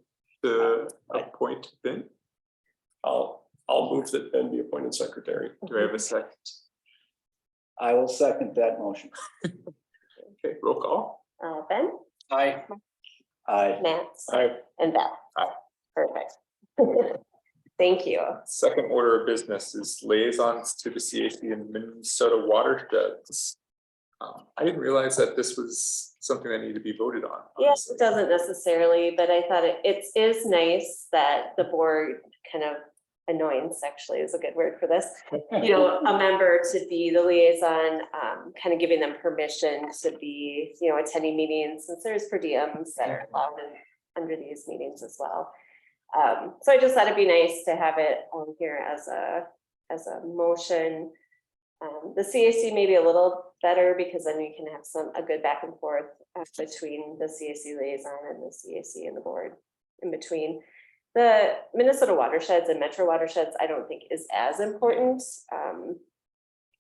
appoint Ben?
I'll move that Ben be appointed secretary.
Do I have a second?
I will second that motion.
Okay, roll call.
Ben,
Aye.
I,
Matt,
Aye.
and Val.
Aye.
Perfect. Thank you.
Second order of business is liaisons to the CAC and Minnesota watersheds. I didn't realize that this was something that needed to be voted on.
Yes, it doesn't necessarily, but I thought it is nice that the board kind of annoyance actually is a good word for this. You know, a member to be the liaison, kind of giving them permission to be, you know, attending meetings, since there's per diems that are allowed under these meetings as well. So I just thought it'd be nice to have it on here as a motion. The CAC may be a little better because then we can have a good back and forth between the CAC liaison and the CAC and the board in between. The Minnesota watersheds and metro watersheds, I don't think is as important.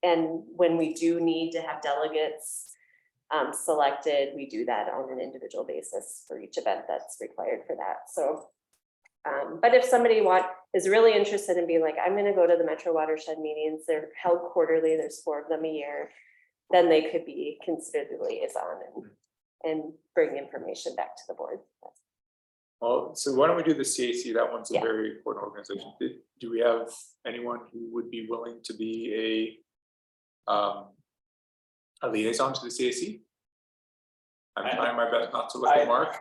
And when we do need to have delegates selected, we do that on an individual basis for each event that's required for that. So, but if somebody is really interested in being like, I'm going to go to the metro watershed meetings, they're held quarterly, there's 4 of them a year, then they could be considered the liaison and bring information back to the board.
Well, so why don't we do the CAC? That one's a
Yeah.
very important organization. Do we have anyone who would be willing to be a liaison to the CAC? I'm trying my best not to look at Mark.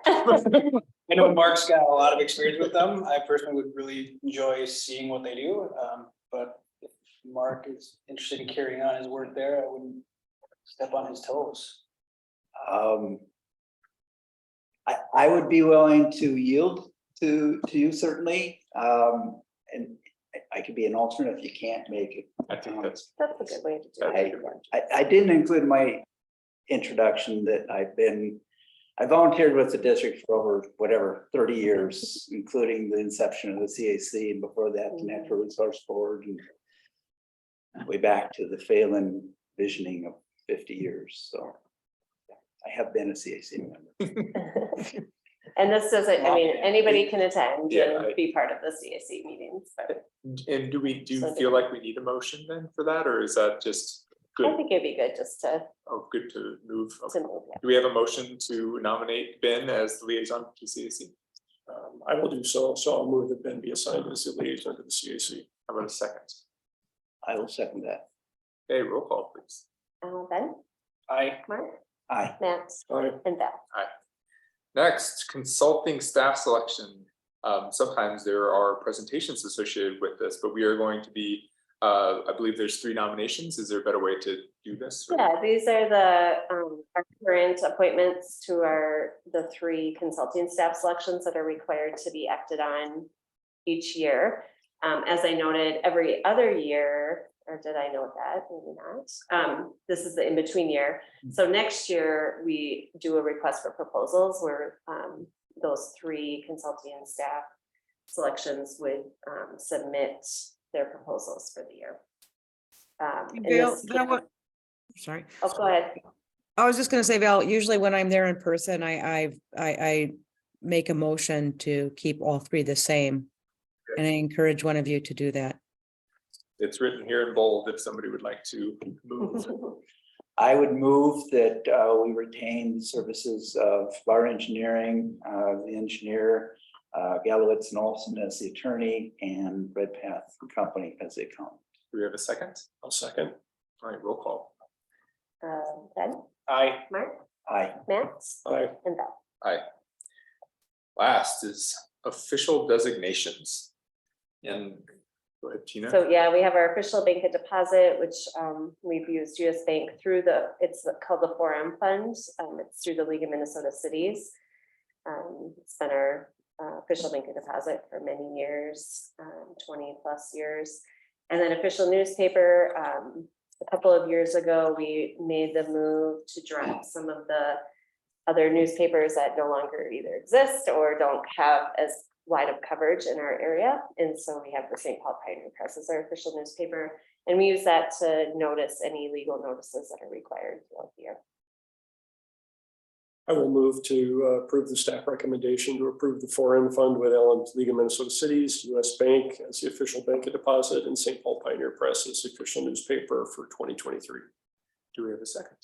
I know Mark's got a lot of experience with them. I personally would really enjoy seeing what they do. But if Mark is interested in carrying on his work there, I wouldn't step on his toes.
I would be willing to yield to you certainly. And I could be an alternate if you can't make it.
I think that's
a good way to do it.
I didn't include in my introduction that I volunteered with the district for over 30 years, including the inception of the CAC, and before that, the Natural Resource Board, and way back to the Phelan visioning of 50 years. So I have been a CAC member.
And this doesn't, I mean, anybody can attend
Yeah,
and be part of the CAC meetings, but
And do you feel like we need a motion then for that, or is that just
I
good?
think it'd be good just to
Good to move. Okay.
move. Yeah.
Do we have a motion to nominate Ben as the liaison to CAC?
I will do so. So I'll move that Ben be assigned as the liaison to the CAC.
How about a second?
I will second that.
Okay, roll call, please.
Ben,
Aye.
Mark,
Aye.
Matt,
Aye.
and Val.
Next, consulting staff selection. Sometimes there are presentations associated with this, but we are going to be, I believe there's 3 nominations. Is there a better way to do this?
Yeah, these are our current appointments to the 3 consulting staff selections that are required to be acted on each year. As I noted, every other year, or did I note that? Maybe not. This is the in-between year. So next year, we do a request for proposals where those 3 consulting staff selections would submit their proposals for the year.
Sorry.
Oh, go ahead.
I was just gonna say, Val, usually when I'm there in person, I make a motion to keep all 3 the same. And I encourage one of you to do that.
It's written here in bold if somebody would like to move.
I would move that we retain the services of Bar Engineering, the engineer, Gallowitz and Olson as the attorney, and Redpath Company as the accountant.
Do we have a second?
I'll second.
All right, roll call.
Ben,
Aye.
Mark,
Aye.
Matt,
Aye.
and Val.
Aye. Last is official designations. And go ahead, Tina.
So yeah, we have our official bank of deposit, which we've used US Bank through it's called the 4M Fund. It's through the League of Minnesota Cities. It's been our official bank of deposit for many years, 20+ years. And then official newspaper, a couple of years ago, we made the move to drop some of the other newspapers that no longer either exist or don't have as wide of coverage in our area. And so we have the St. Paul Pioneer Press as our official newspaper. And we use that to notice any legal notices that are required throughout the year.
I will move to approve the staff recommendation to approve the 4M Fund with League of Minnesota Cities, US Bank as the official bank of deposit, and St. Paul Pioneer Press as the official newspaper for 2023.
Do we have a second?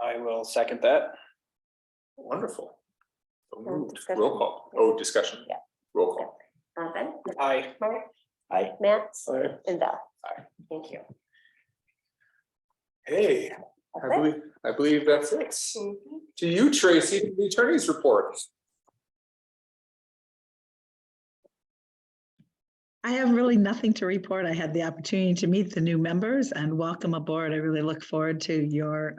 I will second that.
Wonderful. So moved.
Discussion.
Roll call. Oh, discussion.
Yeah.
Roll call.
Ben,
Aye.
Mark,
Aye.
Matt,
Aye.
and Val.
Aye.
Thank you.
Hey,
Okay.
I believe that's it.
Mhm.
To you, Tracy, the attorney's report.
I have really nothing to report. I had the opportunity to meet the new members and welcome aboard. I really look forward to your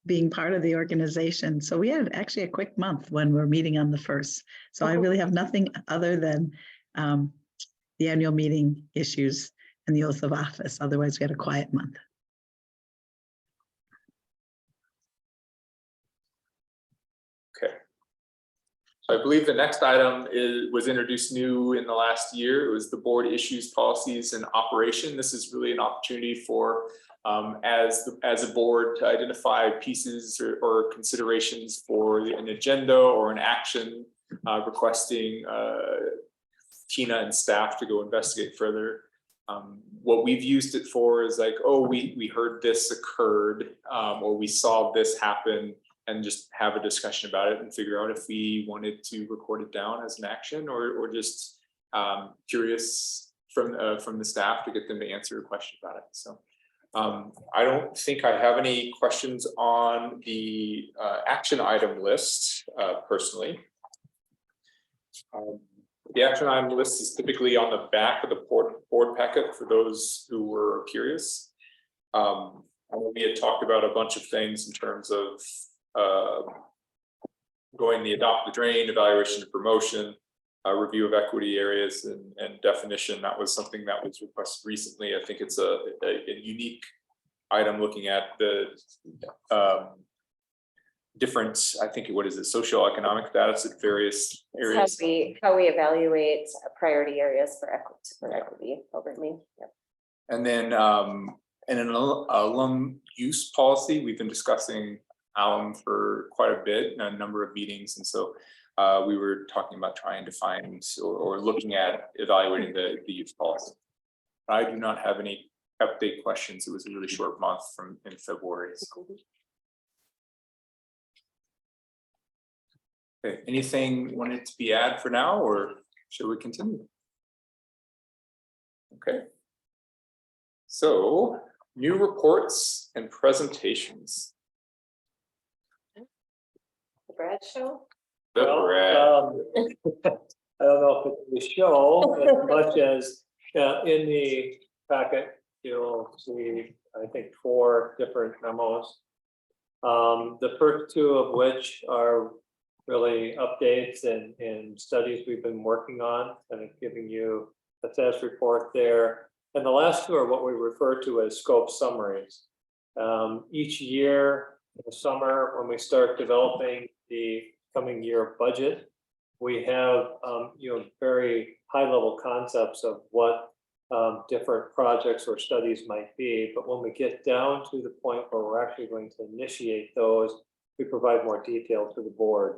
being part of the organization. So we had actually a quick month when we're meeting on the 1st. So I really have nothing other than the annual meeting issues and the oath of office. Otherwise, we had a quiet month.
Okay. So I believe the next item was introduced new in the last year. It was the board issues, policies, and operation. This is really an opportunity for as a board to identify pieces or considerations for an agenda or an action requesting Tina and staff to go investigate further. What we've used it for is like, oh, we heard this occurred or we saw this happen, and just have a discussion about it and figure out if we wanted to record it down as an action or just curious from the staff to get them to answer a question about it. So I don't think I have any questions on the action item list personally. The action item list is typically on the back of the board packet for those who were curious. We had talked about a bunch of things in terms of going the adopt the drain, evaluation and promotion, review of equity areas and definition. That was something that was requested recently. I think it's a unique item looking at the different, I think, what is it, socioeconomic status at various areas.
How we evaluate priority areas for equity overly. Yep.
And then an alum use policy. We've been discussing alum for quite a bit, a number of meetings, and so we were talking about trying to find or looking at evaluating the use policy. I do not have any update questions. It was a really short month in February. Okay, anything wanted to be added for now, or should we continue? Okay. So, new reports and presentations.
The Brad show.
The Brad.
I don't know if it's the show as much as in the packet, you'll see, I think, 4 different memos. The first 2 of which are really updates and studies we've been working on, kind of giving you a status report there. And the last 2 are what we refer to as scope summaries. Each year in the summer, when we start developing the coming year budget, we have very high level concepts of what different projects or studies might be. But when we get down to the point where we're actually going to initiate those, we provide more detail to the board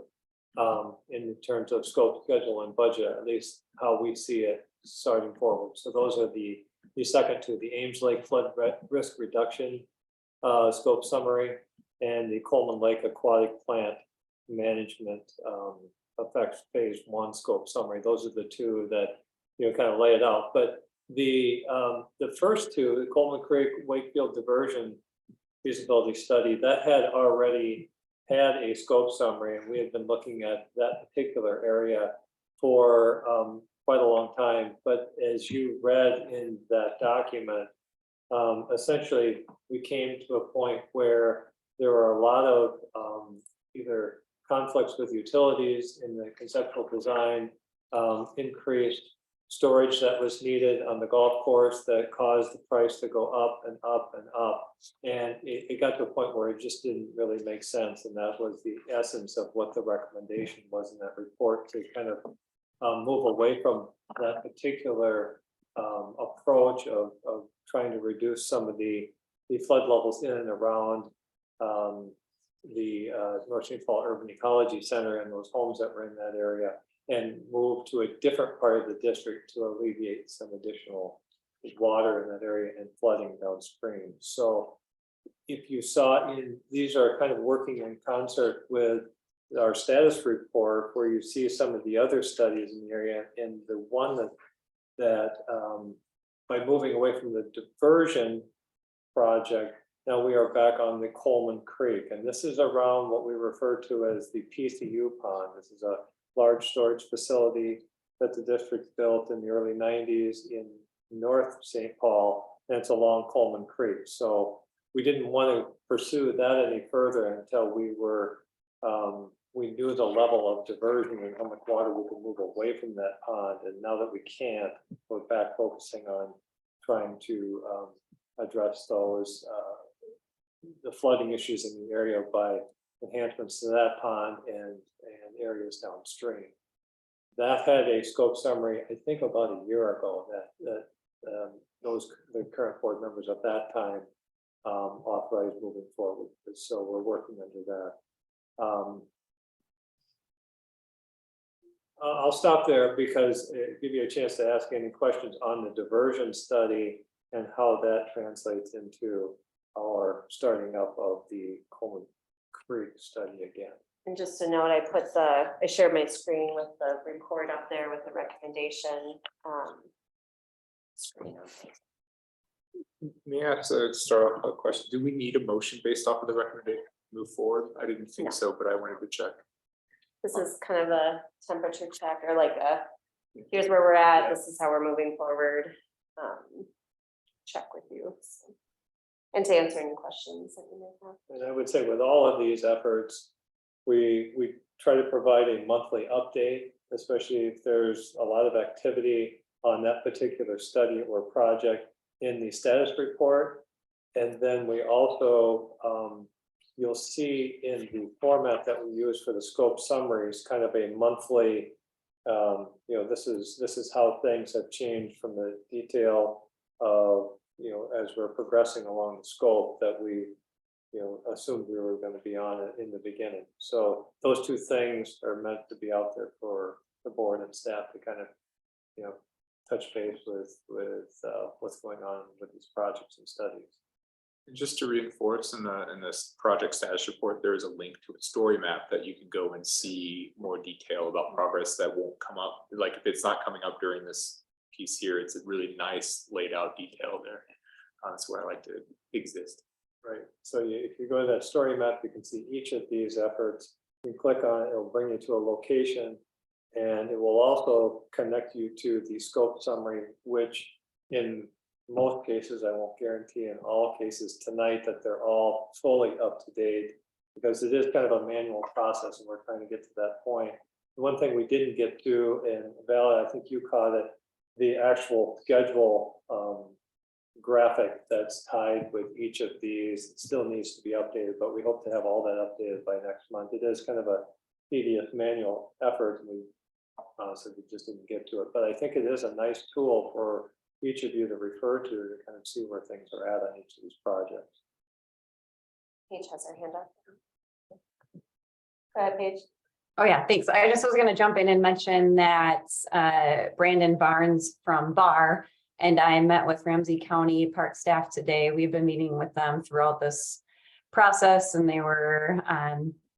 in terms of scope, schedule, and budget, at least how we see it starting forward. So those are the second 2, the Ames Lake flood risk reduction scope summary and the Coleman Lake aquatic plant management effects phase 1 scope summary. Those are the 2 that kind of lay it out. But the first 2, the Coleman Creek Wakefield diversion feasibility study, that had already had a scope summary, and we had been looking at that particular area for quite a long time. But as you read in that document, essentially we came to a point where there are a lot of either conflicts with utilities in the conceptual design, increased storage that was needed on the golf course that caused the price to go up and up and up. And it got to a point where it just didn't really make sense. And that was the essence of what the recommendation was in that report, to kind of move away from that particular approach of trying to reduce some of the flood levels in and around the North St. Paul Urban Ecology Center and those homes that were in that area, and move to a different part of the district to alleviate some additional water in that area and flooding downstream. So if you saw these are kind of working in concert with our status report, where you see some of the other studies in the area, and the one that that by moving away from the diversion project, now we are back on the Coleman Creek, and this is around what we refer to as the PCU pond. This is a large storage facility that the district built in the early 90s in North St. Paul, and it's along Coleman Creek. So we didn't want to pursue that any further until we were we knew the level of diversion and how much water we could move away from that pond. And now that we can't, we're back focusing on trying to address those the flooding issues in the area by enhancements to that pond and areas downstream. That had a scope summary, I think about a year ago, that the current board members at that time authorized moving forward. So we're working under that. I'll stop there because it give you a chance to ask any questions on the diversion study and how that translates into our starting up of the Coleman Creek study again.
And just a note, I shared my screen with the report up there with the recommendation. Screen on it.
May I start off with a question? Do we need a motion based off of the recommendation to move forward? I didn't think
No.
so, but I wanted to check.
This is kind of a temperature check or like here's where we're at, this is how we're moving forward. Check with you. So. And to answer any questions that you may have.
And I would say with all of these efforts, we try to provide a monthly update, especially if there's a lot of activity on that particular study or project in the status report. And then we also, you'll see in the format that we use for the scope summaries, kind of a monthly, this is how things have changed from the detail of, as we're progressing along the scope that we, assumed we were going to be on it in the beginning. So those two things are meant to be out there for the board and staff to kind of, touch base with what's going on with these projects and studies.
And just to reinforce in this project status report, there is a link to a story map that you can go and see more detail about progress that won't come up. Like if it's not coming up during this piece here, it's a really nice laid out detail there. That's where I like to exist.
Right. So if you go to that story map, you can see each of these efforts. You click on it, it'll bring you to a location, and it will also connect you to the scope summary, which in most cases, I won't guarantee in all cases tonight that they're all fully up to date, because it is kind of a manual process and we're trying to get to that point. The one thing we didn't get to, and Val, I think you caught it, the actual schedule graphic that's tied with each of these still needs to be updated, but we hope to have all that updated by next month. It is kind of a tedious manual effort, and we honestly just didn't get to it, but I think it is a nice tool for each of you to refer to kind of see where things are at on each of these projects.
Paige has her hand up. Go ahead, Paige.
Oh yeah, thanks. I just was gonna jump in and mention that Brandon Barnes from BAR and I met with Ramsey County Park staff today. We've been meeting with them throughout this process, and they were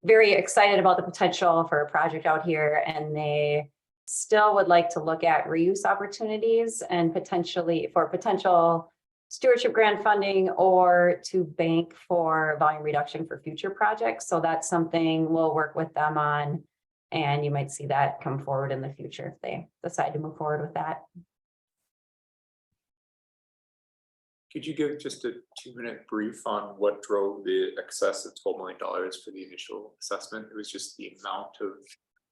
very excited about the potential for a project out here, and they still would like to look at reuse opportunities and potential stewardship grant funding or to bank for volume reduction for future projects. So that's something we'll work with them on, and you might see that come forward in the future if they decide to move forward with that.
Could you give just a 2-minute brief on what drove the excess of $12 million for the initial assessment? It was just the amount of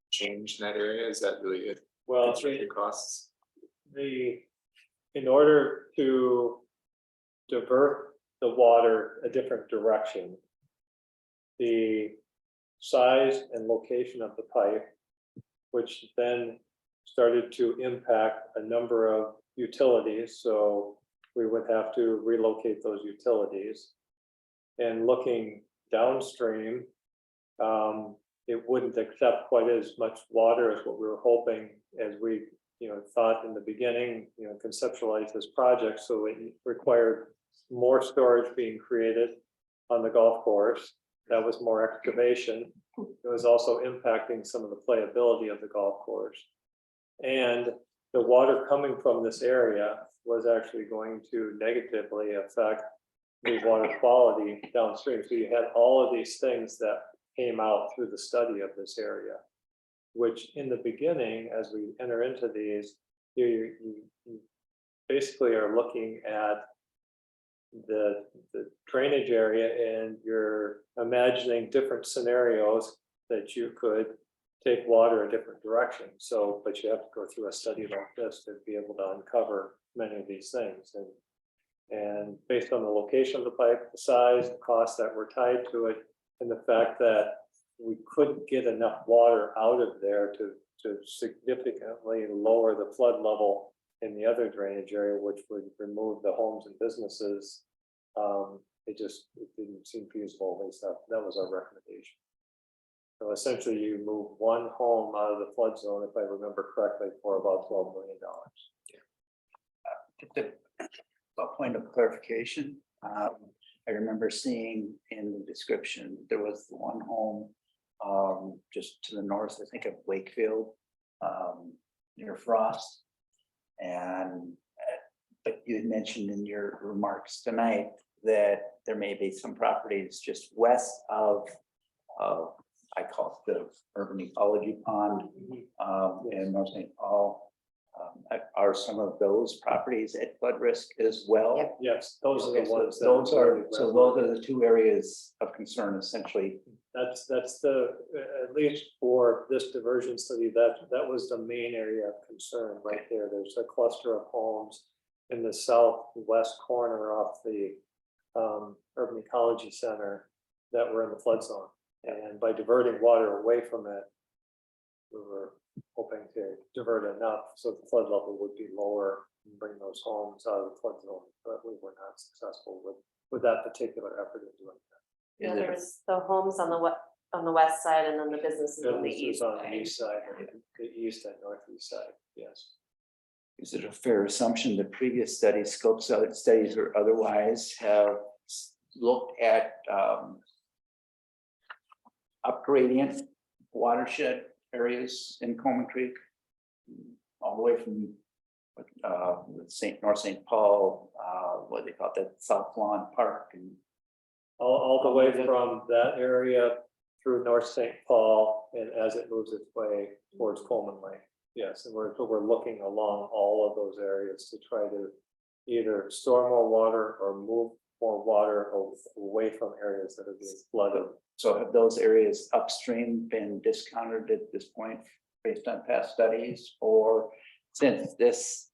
change in that area. Is that really it?
Well,
construction costs?
In order to divert the water a different direction, the size and location of the pipe, which then started to impact a number of utilities. So we would have to relocate those utilities. And looking downstream, it wouldn't accept quite as much water as what we were hoping, as we thought in the beginning, conceptualized this project. So it required more storage being created on the golf course. That was more excavation. It was also impacting some of the playability of the golf course. And the water coming from this area was actually going to negatively affect the water quality downstream. So you had all of these things that came out through the study of this area, which in the beginning, as we enter into these, you basically are looking at the drainage area and you're imagining different scenarios that you could take water a different direction. So, but you have to go through a study like this to be able to uncover many of these things. And based on the location of the pipe, the size, the costs that were tied to it, and the fact that we couldn't get enough water out of there to significantly lower the flood level in the other drainage area, which would remove the homes and businesses. It didn't seem feasible. At least that was our recommendation. So essentially you move one home out of the flood zone, if I remember correctly, for about $12 million.
A point of clarification. I remember seeing in the description, there was one home just to the north, I think of Wakefield, near Frost. And but you had mentioned in your remarks tonight that there may be some properties just west of I call it the urban ecology pond in North St. Paul. Are some of those properties at flood risk as well?
Yes, those are the ones.
Those are the two areas of concern essentially.
That's the, at least for this diversion study, that was the main area of concern right there. There's a cluster of homes in the southwest corner of the urban ecology center that were in the flood zone. And by diverting water away from it, we were hoping to divert enough so the flood level would be lower and bring those homes out of the flood zone. But we were not successful with that particular effort in doing that.
Yeah, there's the homes on the west side and then the businesses on the east.
On the east side, the east and northeast side, yes.
Is it a fair assumption that previous studies, scope studies or otherwise, have looked at upgradient watershed areas in Coleman Creek, all the way from North St. Paul, what they call that South Lawn Park, and
All the way from that area through North St. Paul and as it moves its way towards Coleman Lake. Yes, and we're looking along all of those areas to try to either store more water or move more water away from areas that are being flooded.
so have those areas upstream been discounted at this point based on past studies? Or since this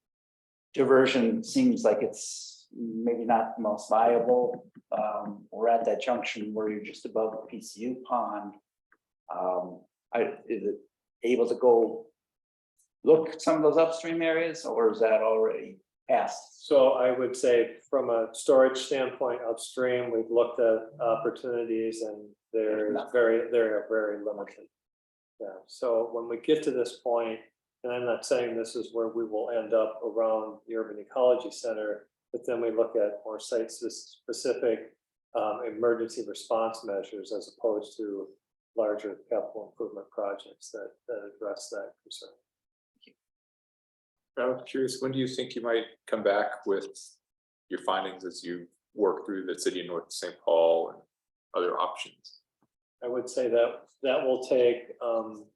diversion seems like it's maybe not the most viable, we're at that junction where you're just above the PCU pond. Is it able to go look at some of those upstream areas, or is that already passed?
So I would say from a storage standpoint upstream, we've looked at opportunities and they're very limited. Yeah, so when we get to this point, and I'm not saying this is where we will end up around the urban ecology center, but then we look at more site specific emergency response measures as opposed to larger capital improvement projects that address that concern.
I'm curious, when do you think you might come back with your findings as you work through the city of North St. Paul and other options?
I would say that will take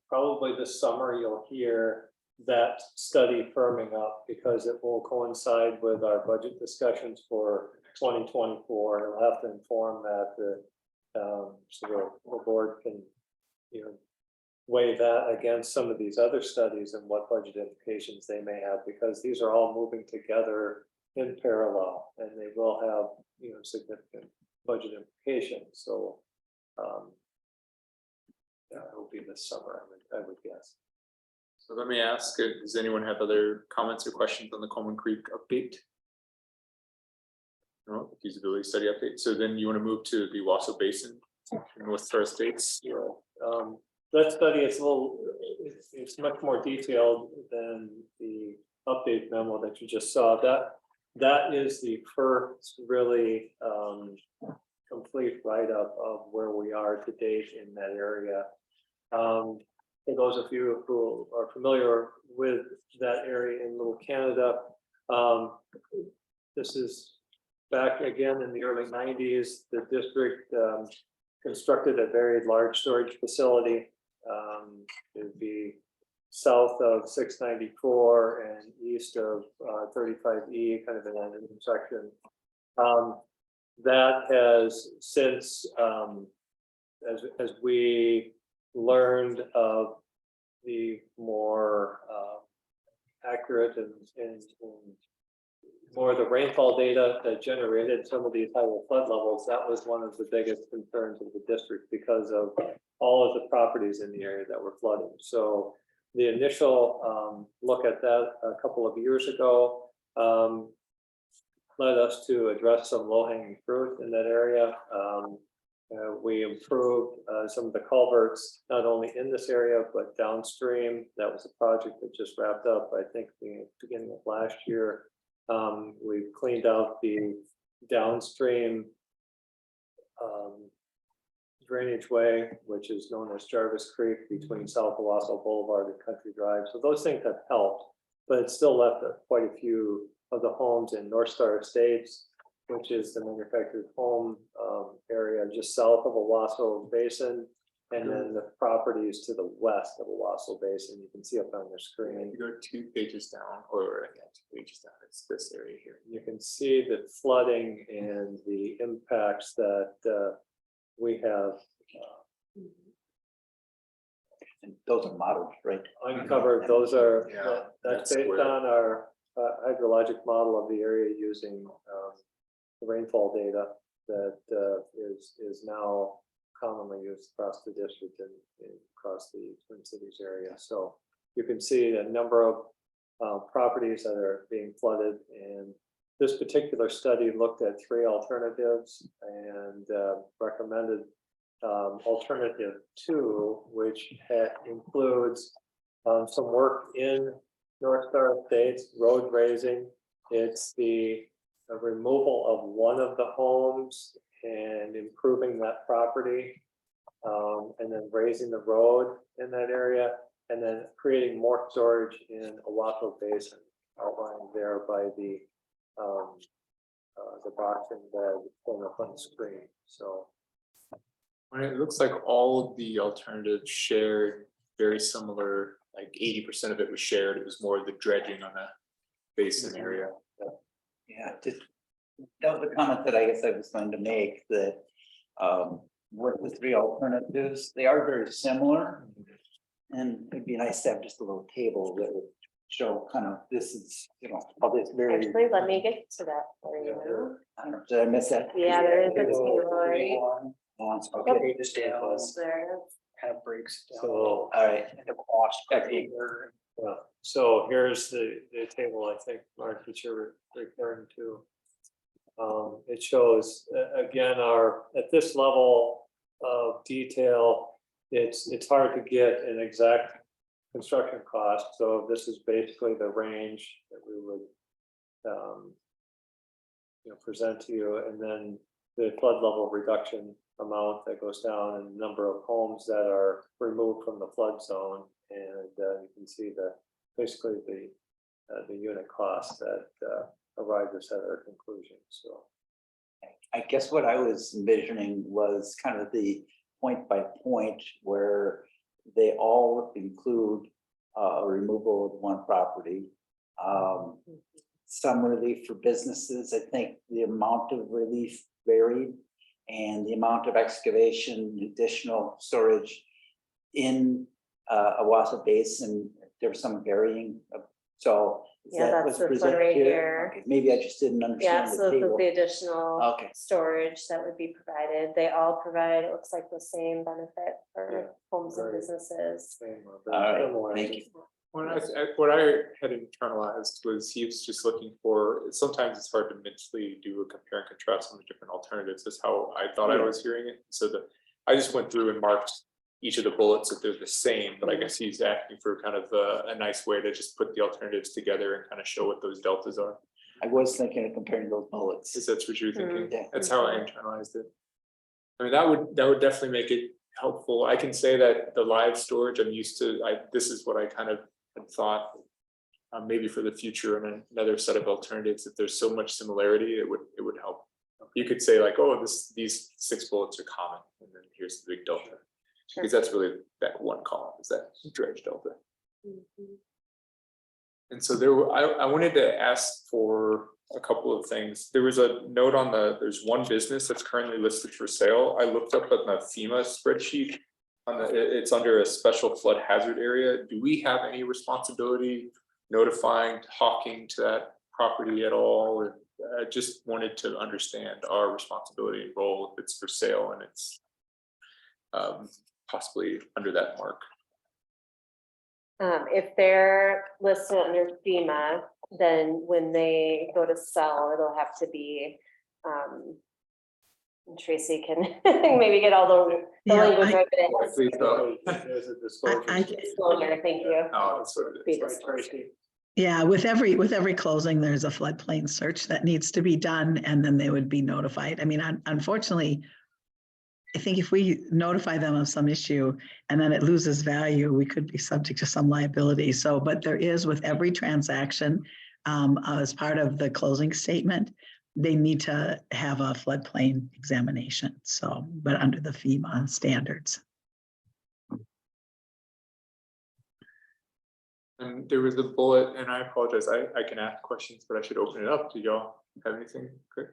probably this summer. You'll hear that study firming up because it will coincide with our budget discussions for 2024. It'll have to inform that so the board can, weigh that against some of these other studies and what budget implications they may have, because these are all moving together in parallel and they will have significant budget implications. So yeah, it will be this summer, I would guess.
So let me ask, does anyone have other comments or questions on the Coleman Creek update? No, feasibility study update. So then you want to move to the Wasso Basin, North Star Estates?
That study is it's much more detailed than the update memo that you just saw. That is the first really complete write-up of where we are to date in that area. For those of you who are familiar with that area in Canada. This is back again in the early 90s. The district constructed a very large storage facility. It would be south of 694 and east of 35E, kind of in that intersection. That has since, as we learned of the more accurate and more of the rainfall data that generated some of these higher flood levels, that was one of the biggest concerns of the district because of all of the properties in the area that were flooding. So the initial look at that a couple of years ago led us to address some low-hanging fruit in that area. We improved some of the culverts, not only in this area, but downstream. That was a project that just wrapped up, I think, the beginning of last year. We've cleaned out the downstream drainage way, which is known as Jarvis Creek between South Owasso Boulevard and Country Drive. So those things have helped, but it still left quite a few of the homes in North Star Estates, which is the manufactured home area just south of Owasso Basin, and then the properties to the west of Owasso Basin. You can see up on your screen.
You go 2 pages down, or yeah, 2 pages down, it's this area here.
You can see the flooding and the impacts that we have
And those are modeled, right?
uncovered. Those are,
Yeah,
that's
that's
based
where-
on our hydrologic model of the area using the rainfall data that is now commonly used across the district and across the Twin Cities area. So you can see a number of properties that are being flooded, and this particular study looked at 3 alternatives and recommended alternative 2, which includes some work in North Star Estates, road raising. It's the removal of one of the homes and improving that property, and then raising the road in that area, and then creating more storage in Owasso Basin, outlined there by the box and the corner up on the screen. So
It looks like all of the alternatives shared very similar, like 80% of it was shared. It was more of the dredging on the basin area.
Yeah, that was a comment that I guess I was going to make, that work with 3 alternatives. They are very similar. And it'd be nice to have just a little table that would show kind of, this is, how this very.
Actually, let me get to that for you.
I don't know, did I miss that?
Yeah, there is a table, right?
Okay,
Just down,
There.
kind of breaks it down.
So,
all right.
And the cost per acre.
so here's the table I think, Mark, that you're referring to. It shows, again, at this level of detail, it's hard to get an exact construction cost. So this is basically the range that we would present to you, and then the flood level reduction amount that goes down, and the number of homes that are removed from the flood zone, and you can see basically the unit cost that arrived us at our conclusion. So
I guess what I was envisioning was kind of the point by point, where they all include a removal of one property. Some relief for businesses. I think the amount of relief varied, and the amount of excavation, additional storage in Owasso Basin, there was some varying. So
Yeah,
that
that's
was
this one
presented
right
here?
here.
Okay, maybe I just didn't
Yeah,
understand
so
the
this is
table.
the additional
Okay.
storage that would be provided. They all provide, it looks like, the same benefit
Yeah,
for homes and
very.
businesses.
same,
All right,
similar.
thank you.
What I had internalized was he was just looking for, sometimes it's hard to mentally do a compare and contrast on the different alternatives. That's how I thought I was hearing it. So I just went through and marked each of the bullets that they're the same, but I guess he's asking for kind of a nice way to just put the alternatives together and kind of show what those deltas are.
I was thinking of comparing those bullets.
Is that what you're thinking?
Yeah.
That's how I internalized it. I mean, that would definitely make it helpful. I can say that the live storage I'm used to, this is what I kind of had thought maybe for the future and another set of alternatives, if there's so much similarity, it would help. You could say like, oh, these 6 bullets are common, and then here's the big delta. Because that's really that one column is that dredge delta. And so I wanted to ask for a couple of things. There was a note on there's one business that's currently listed for sale. I looked up at the FEMA spreadsheet. It's under a special flood hazard area. Do we have any responsibility notifying, talking to that property at all? Or I just wanted to understand our responsibility and role if it's for sale and it's possibly under that mark.
If they're listed under FEMA, then when they go to sell, it'll have to be, Tracy can maybe get all the
Yeah,
language right, but it has to
Please,
There's a disclosure.
be disclosure, thank you.
oh, that's what it
Be
is.
disclosure.
Yeah, with every closing, there's a floodplain search that needs to be done, and then they would be notified. I mean, unfortunately, I think if we notify them of some issue and then it loses value, we could be subject to some liability. So, but there is with every transaction, as part of the closing statement, they need to have a floodplain examination. So, but under the FEMA standards.
And there was a bullet, and I apologize, I can ask questions, but I should open it up. Do y'all have anything quick?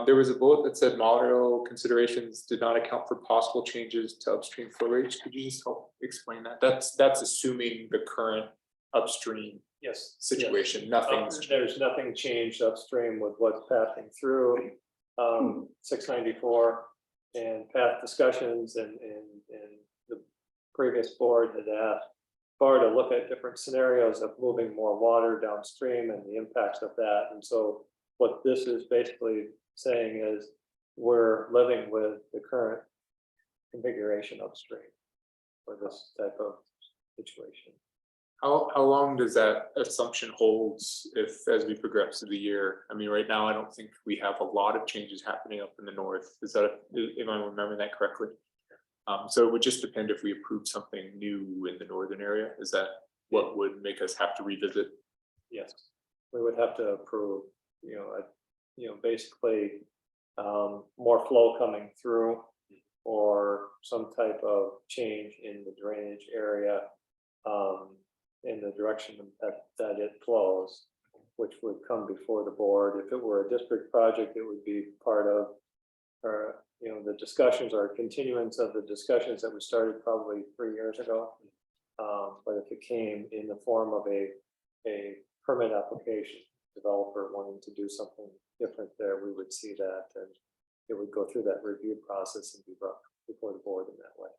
There was a bullet that said model considerations did not account for possible changes to upstream flow rates. Could you just help explain that? That's assuming the current upstream
Yes.
situation, nothing's
There's nothing changed upstream with what's passing through 694 and path discussions and the previous board had asked FAR to look at different scenarios of moving more water downstream and the impacts of that. And so what this is basically saying is we're living with the current configuration upstream for this type of situation.
How long does that assumption holds if as we progress through the year? I mean, right now, I don't think we have a lot of changes happening up in the north. Is that, am I remembering that correctly? So it would just depend if we approve something new in the northern area. Is that what would make us have to revisit?
Yes, we would have to approve, basically more flow coming through or some type of change in the drainage area in the direction that it flows, which would come before the board. If it were a district project, it would be part of the discussions or continuance of the discussions that we started probably 3 years ago. But if it came in the form of a permit application, developer wanting to do something different there, we would see that and it would go through that review process and be brought before the board in that way.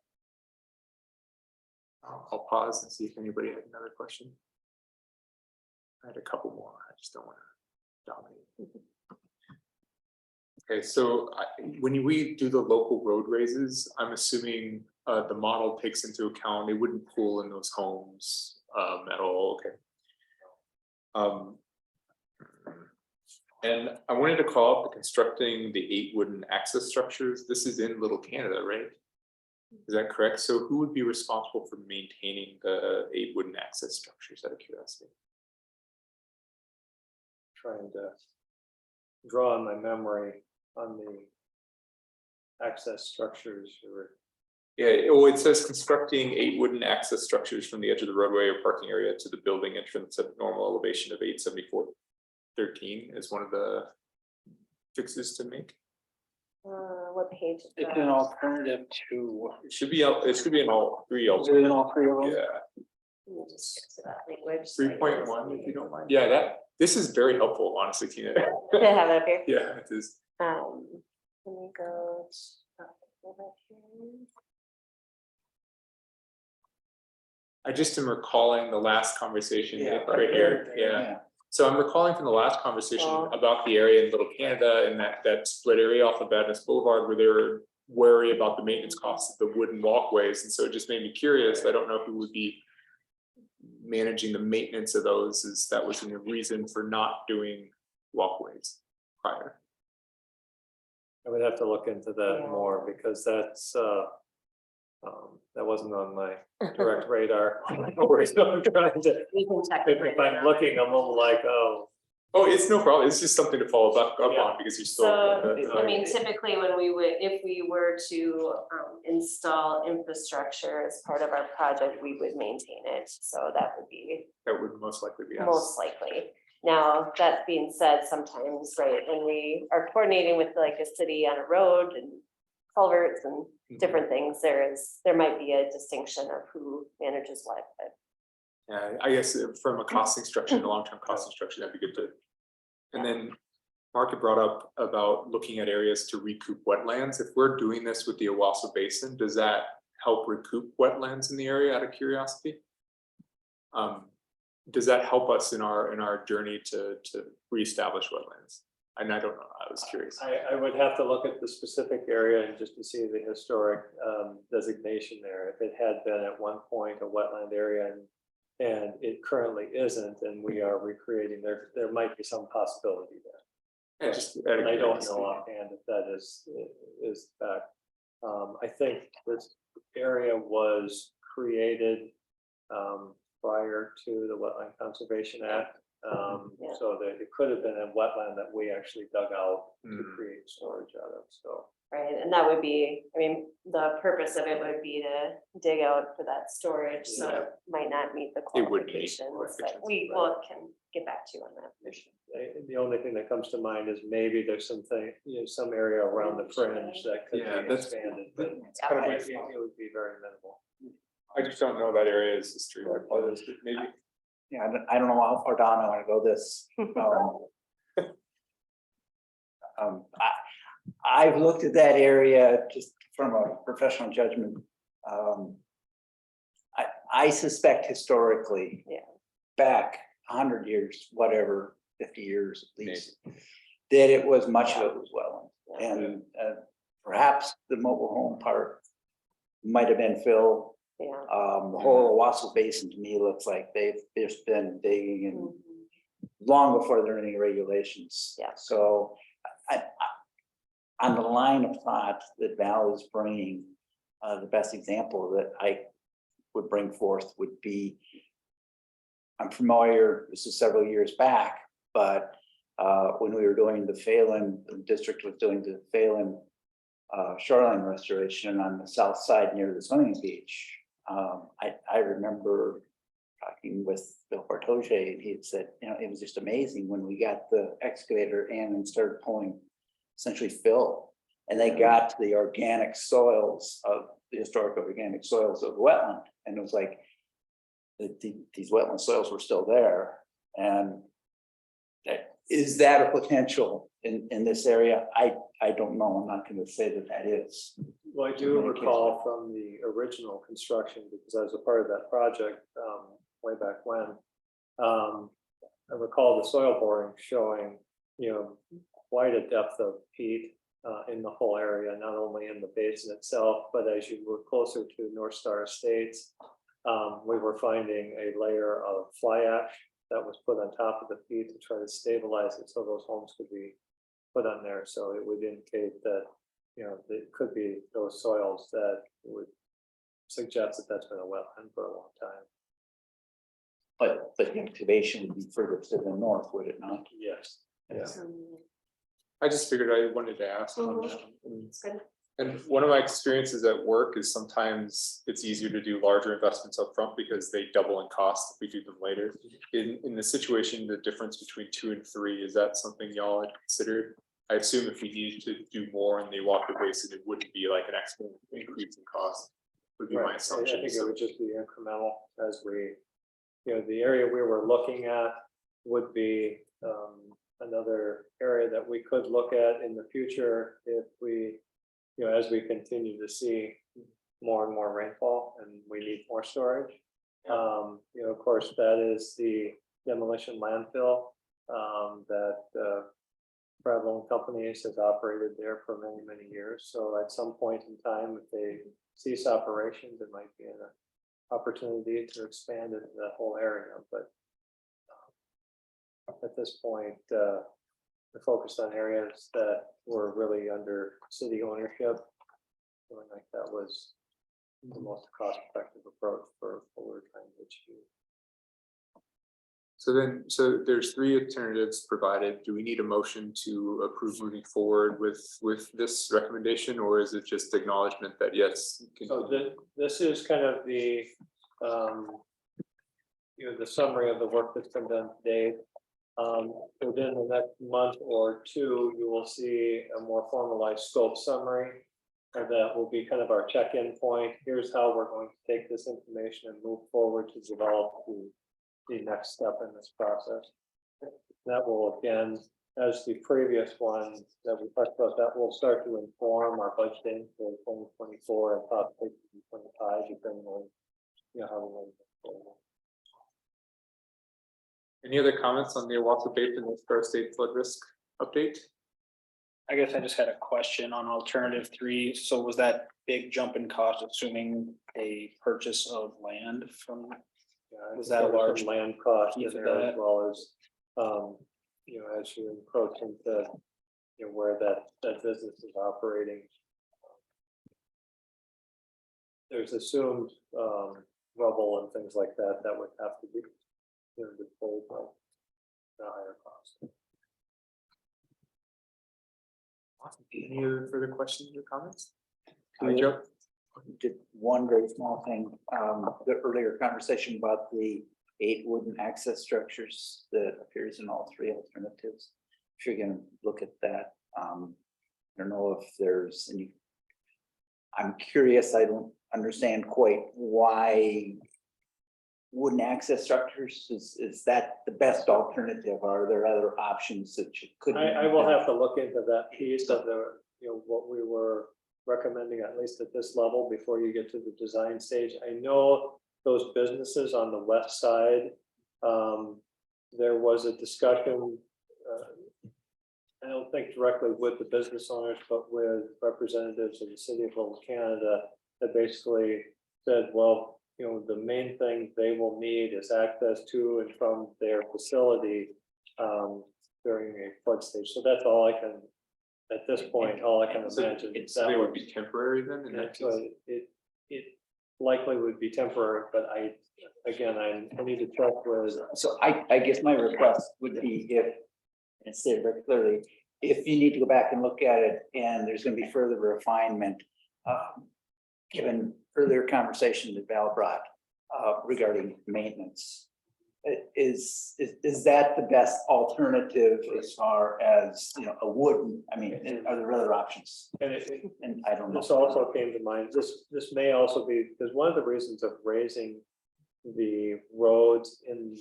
I'll pause and see if anybody had another question. I had a couple more. I just don't want to dominate. Okay, so when we do the local road raises, I'm assuming the model takes into account, it wouldn't pool in those homes at all. Okay. And I wanted to call up constructing the 8 wooden access structures. This is in Little Canada, right? Is that correct? So who would be responsible for maintaining the 8 wooden access structures out of curiosity?
Trying to draw on my memory on the access structures.
Yeah, well, it says constructing 8 wooden access structures from the edge of the roadway or parking area to the building entrance at normal elevation of 874.13 is one of the fixes to make.
What page? is
It's
that?
an alternative to.
It should be in all 3.
Is it in all 3 of them?
Yeah.
Let me just get to that language.
3.1, if you don't mind. Yeah, this is very helpful, honestly, Tina.
To have it up here.
Yeah, it is.
Let me go. Over here.
I just am recalling the last conversation
Yeah,
right here. Yeah. So I'm recalling from the last conversation
Oh.
about the area in Little Canada and that split area off of Badness Boulevard where they were worried about the maintenance costs of the wooden walkways. And so it just made me curious. I don't know who would be managing the maintenance of those, is that was a reason for not doing walkways prior.
I would have to look into that
Yeah.
more because that's That wasn't on my direct radar. So I'm trying to,
We can check.
if I'm looking, I'm a little like, oh,
Oh, it's no problem. It's just something to follow up on because you still.
So, I mean, typically when we would, if we were to install infrastructure as part of our project, we would maintain it. So that would be
That would most likely be us.
most likely. Now, that being said, sometimes, right, when we are coordinating with like a city on a road and culverts and different things, there might be a distinction of who manages what, but.
Yeah, I guess from a costing structure, and a long-term costing structure, that'd be good to. And then Mark had brought up about looking at areas to recoup wetlands. If we're doing this with the Owasso Basin, does that help recoup wetlands in the area out of curiosity? Does that help us in our journey to reestablish wetlands? And I don't know, I was curious.
I would have to look at the specific area and just to see the historic designation there. If it had been at one point a wetland area and it currently isn't, and we are recreating, there might be some possibility there.
Yeah, just
And I don't know offhand if that is fact. I think this area was created prior to the Wetland Conservation Act. So that it could have been a wetland that we actually dug out to create storage out of, so.
Right, and that would be, I mean, the purpose of it would be to dig out for that storage, so it might not meet the
It would meet
qualifications, but we will can get back to you on that.
The only thing that comes to mind is maybe there's something, some area around the fringe that could be expanded, but it would be very minimal.
I just don't know that area's history. I apologize, but maybe.
Yeah, I don't know how far down I want to go this. I've looked at that area just from a professional judgment. I suspect historically, back 100 years, whatever, 50 years at least, that it was much of it was wetland. And perhaps the mobile home park might have been filled. The whole Owasso Basin to me looks like they've just been digging and long before there are any regulations. So on the line of thought that Val is bringing, the best example that I would bring forth would be, I'm familiar, this is several years back, but when we were doing the Phelan, the district was doing the Phelan shoreline restoration on the south side near the swimming beach. I remember talking with Bill Bartoge, and he had said, it was just amazing when we got the excavator in and started pulling essentially fill, and they got to the organic soils of the historic organic soils of the wetland, and it was like these wetland soils were still there. And is that a potential in this area? I don't know. I'm not going to say that is.
Well, I do recall from the original construction, because I was a part of that project way back when. I recall the soil boring showing, quite a depth of peat in the whole area, not only in the basin itself, but as you were closer to North Star Estates, we were finding a layer of fly ash that was put on top of the peat to try to stabilize it so those homes could be put on there. So it would indicate that, it could be those soils that would suggest that that's been a wetland for a long time.
But the excavation would be further to the north, would it not?
Yes.
Yeah. I just figured I wanted to ask on that.
Good.
And one of my experiences at work is sometimes it's easier to do larger investments up front because they double in cost if we do them later. In the situation, the difference between 2 and 3, is that something y'all had considered? I assume if we needed to do more in the Walker Basin, it wouldn't be like an exponential increase in cost, would be my assumption.
I think it would just be incremental as we, the area we were looking at would be another area that we could look at in the future if we, as we continue to see more and more rainfall and we need more storage. Of course, that is the demolition landfill that Travel and Companies has operated there for many, many years. So at some point in time, if they cease operations, it might be an opportunity to expand into that whole area. But at this point, we're focused on areas that were really under city ownership. Feeling like that was the most cost-effective approach for what we're trying to achieve.
So there's three alternatives provided. Do we need a motion to approve moving forward with this recommendation, or is it just acknowledgement that yes?
So this is kind of the, the summary of the work that's been done today. Within the next month or two, you will see a more formalized scope summary. And that will be kind of our check-in point. Here's how we're going to take this information and move forward to develop the next step in this process. That will, again, as the previous one that we talked about, that will start to inform our budgeting for 2024 and possibly 2025, depending on, how we want to go forward.
Any other comments on the Owasso Basin and Star State flood risk update?
I guess I just had a question on alternative 3. So was that big jump in cost, assuming a purchase of land from? Was that a large
land cost in
piece of
there, as
that?
well as, as you encroach into, where that business is operating. There's assumed rubble and things like that that would have to be, disposed of at a higher cost.
Awesome. Any other further questions or comments?
Can we-
Joe?
Did one very small thing, the earlier conversation about the 8 wooden access structures that appears in all 3 alternatives. If you're gonna look at that, I don't know if there's any. I'm curious, I don't understand quite why wooden access structures, is that the best alternative? Are there other options that you could?
I will have to look into that piece of the, what we were recommending, at least at this level, before you get to the design stage. I know those businesses on the west side, there was a discussion, I don't think directly with the business owners, but with representatives of the city of Little Canada, that basically said, well, the main thing they will need is access to and from their facility during a flood stage. So that's all I can, at this point, all I can imagine.
So they would be temporary then in that
uh,
case?
It likely would be temporary, but I need to check with.
So I guess my request would be if, and say it very clearly, if you need to go back and look at it and there's gonna be further refinement, given earlier conversation that Val brought regarding maintenance, is that the best alternative as far as, a wooden, I mean, are there other options? And I don't know.
This also came to mind, this may also be, because one of the reasons of raising the roads in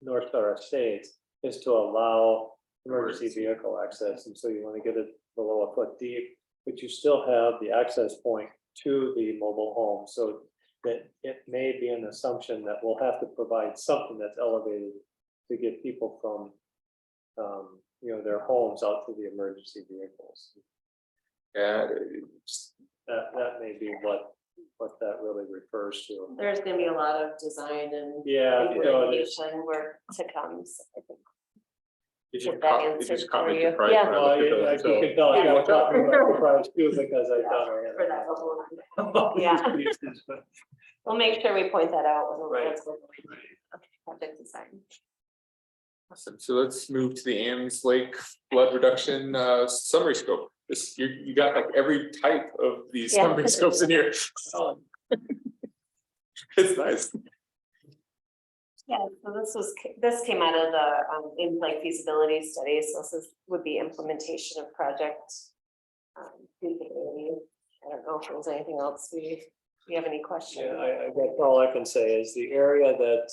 North Star Estates is to allow emergency vehicle access, and so you want to get it below a foot deep, but you still have the access point to the mobile home, so that it may be an assumption that we'll have to provide something that's elevated to get people from their homes out to the emergency vehicles.
Yeah.
That may be what that really refers to.
There's gonna be a lot of design and
Yeah,
implementation work to come, so I think.
It
Get that answered
just
for
caught me
you.
surprised
Yeah.
when I
Well,
looked at
you
those, so-
can tell I got caught me by surprise too, because I
For that
thought.
level. Yeah.
But
We'll make sure we point that out when we're.
Right.
Project design.
Awesome. So let's move to the Ames Lake flood reduction summary scope. This, you got like every type of these
Yeah.
summary scopes in here. It's nice.
Yeah, so this came out of the in-play feasibility study, so would be implementation of project. Feasibility. I don't know if there's anything else we have any questions.
Yeah, I guess all I can say is the area that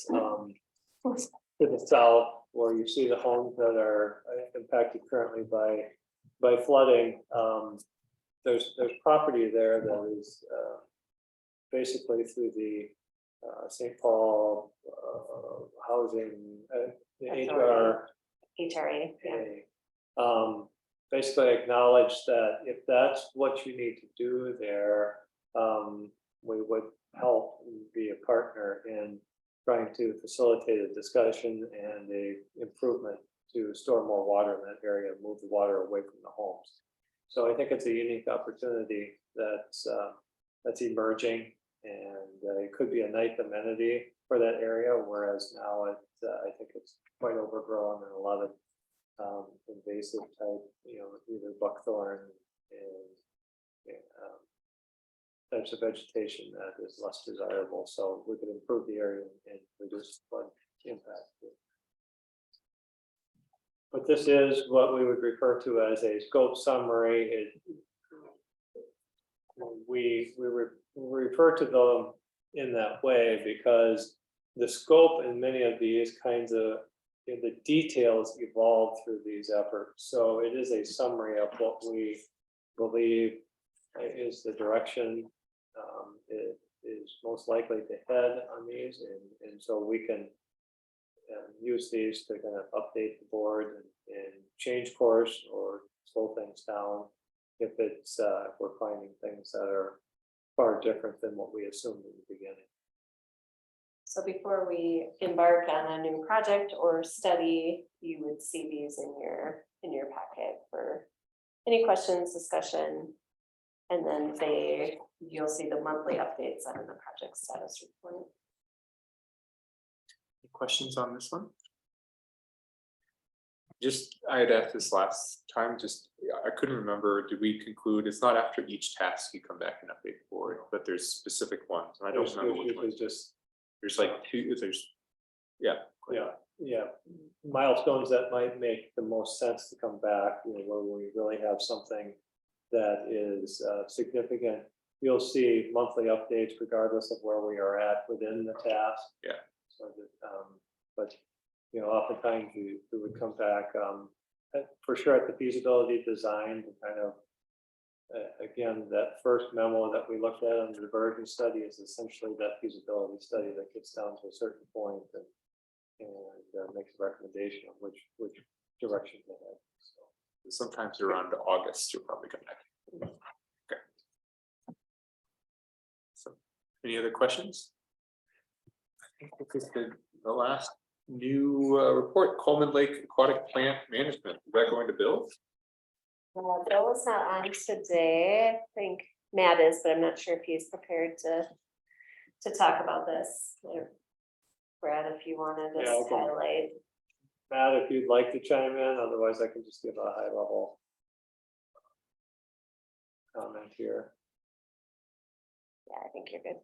to the south, where you see the homes that are impacted currently by flooding, there's property there that is basically through the St. Paul housing, the HR.
HRA, yeah.
Basically acknowledge that if that's what you need to do there, we would help be a partner in trying to facilitate a discussion and a improvement to store more water in that area, move the water away from the homes. So I think it's a unique opportunity that that's emerging. And it could be a nice amenity for that area, whereas now I think it's quite overgrown and a lot of invasive type, either buckthorn and types of vegetation that is less desirable. So we could improve the area and reduce flood impact. But this is what we would refer to as a scope summary. We refer to them in that way because the scope in many of these kinds of the details evolve through these efforts. So it is a summary of what we believe is the direction it is most likely to head on these, and so we can use these to kind of update the board and change course or slow things down if it's if we're finding things that are far different than what we assumed in the beginning.
So before we embark on a new project or study, you would see these in your packet for any questions, discussion. And then you'll see the monthly updates on the project status report.
Any questions on this one? Just, I had asked this last time, I couldn't remember, did we conclude, it's not after each task you come back and update the board, but there's specific ones, and I don't remember which ones. There's like two,
Yeah, milestones that might make the most sense to come back, where we really have something that is significant. You'll see monthly updates regardless of where we are at within the task.
Yeah.
So that, but oftentimes we would come back for sure at the feasibility design, and kind of again, that first memo that we looked at on the diversion study is essentially that feasibility study that gets down to a certain point and makes a recommendation of which direction to head. So
sometimes around August, you'll probably come back. Okay. So, any other questions? I think this is the last new report, Coleman Lake Aquatic Plant Management. Is that going to Bill?
Bill is not on today. I think Matt is, but I'm not sure if he's prepared to talk about this. Brad, if you wanted to highlight.
Matt, if you'd like to chime in, otherwise I can just give a high level comment here.
Yeah, I think you're good.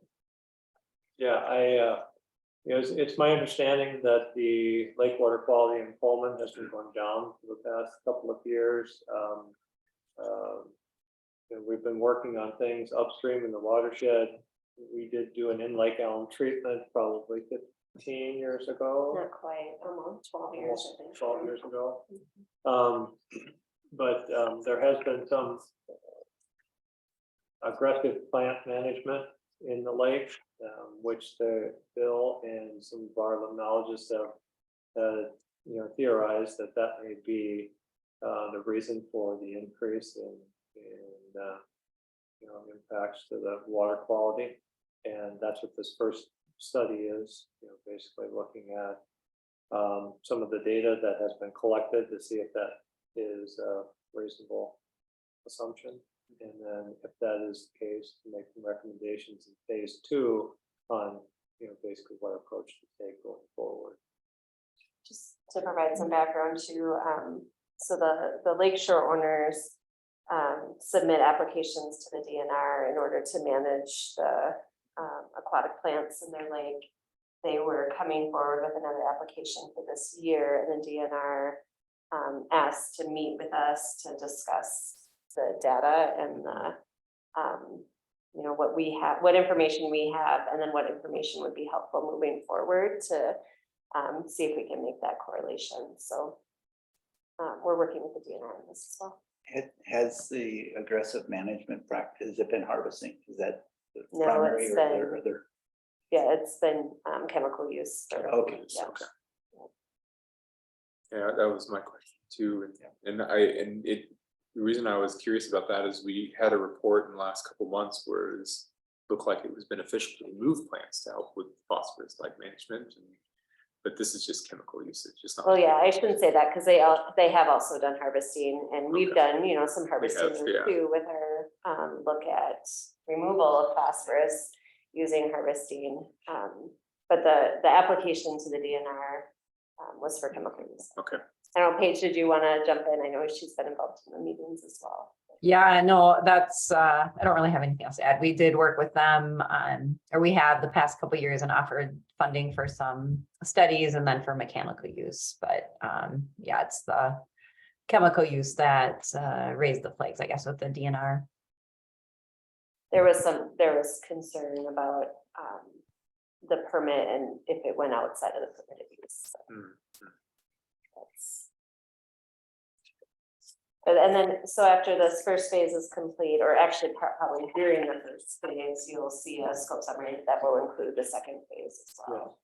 Yeah, it's my understanding that the lake water quality in Coleman has been going down for the past couple of years. We've been working on things upstream in the watershed. We did do an in-lake elm treatment probably 15 years ago.
Not quite, almost 12 years, I think.
12 years ago. But there has been some aggressive plant management in the lake, which Bill and some of our limnologists have theorized that may be the reason for the increase in impacts to the water quality. And that's what this first study is, basically looking at some of the data that has been collected to see if that is a reasonable assumption. And then if that is the case, to make some recommendations in phase 2 on, basically what approach to take going forward.
Just to provide some background too, so the lakeshore owners submit applications to the DNR in order to manage the aquatic plants in their lake. They were coming forward with another application for this year, and the DNR asked to meet with us to discuss the data and the what we have, what information we have, and then what information would be helpful moving forward to see if we can make that correlation. So we're working with the DNR on this as well.
Has the aggressive management practice, has it been harvesting? Is that the
No,
primary
it's
or
been-
are there other?
Yeah, it's been chemical use.
Okay,
Yeah.
Okay. Yeah, that was my question too. And the reason I was curious about that is we had a report in the last couple of months where it looked like it was beneficial to remove plants to help with phosphorus-like management. But this is just chemical usage. Just not.
Oh yeah, I shouldn't say that because they have also done harvesting, and we've done some harvesting
yeah.
too with our look at removal of phosphorus using harvesting. But the application to the DNR was for chemical use.
Okay.
I don't know, Paige, did you want to jump in? I know she's been involved in the meetings as well.
Yeah, no, that's, I don't really have anything else to add. We did work with them or we have the past couple of years and offered funding for some studies and then for mechanical use. But yeah, it's the chemical use that raised the flags, I guess, with the DNR.
There was concern about the permit and if it went outside of the permitted use. So that's- And then, so after this first phase is complete, or actually probably during the first phase, you'll see a scope summary that will include the second phase as well.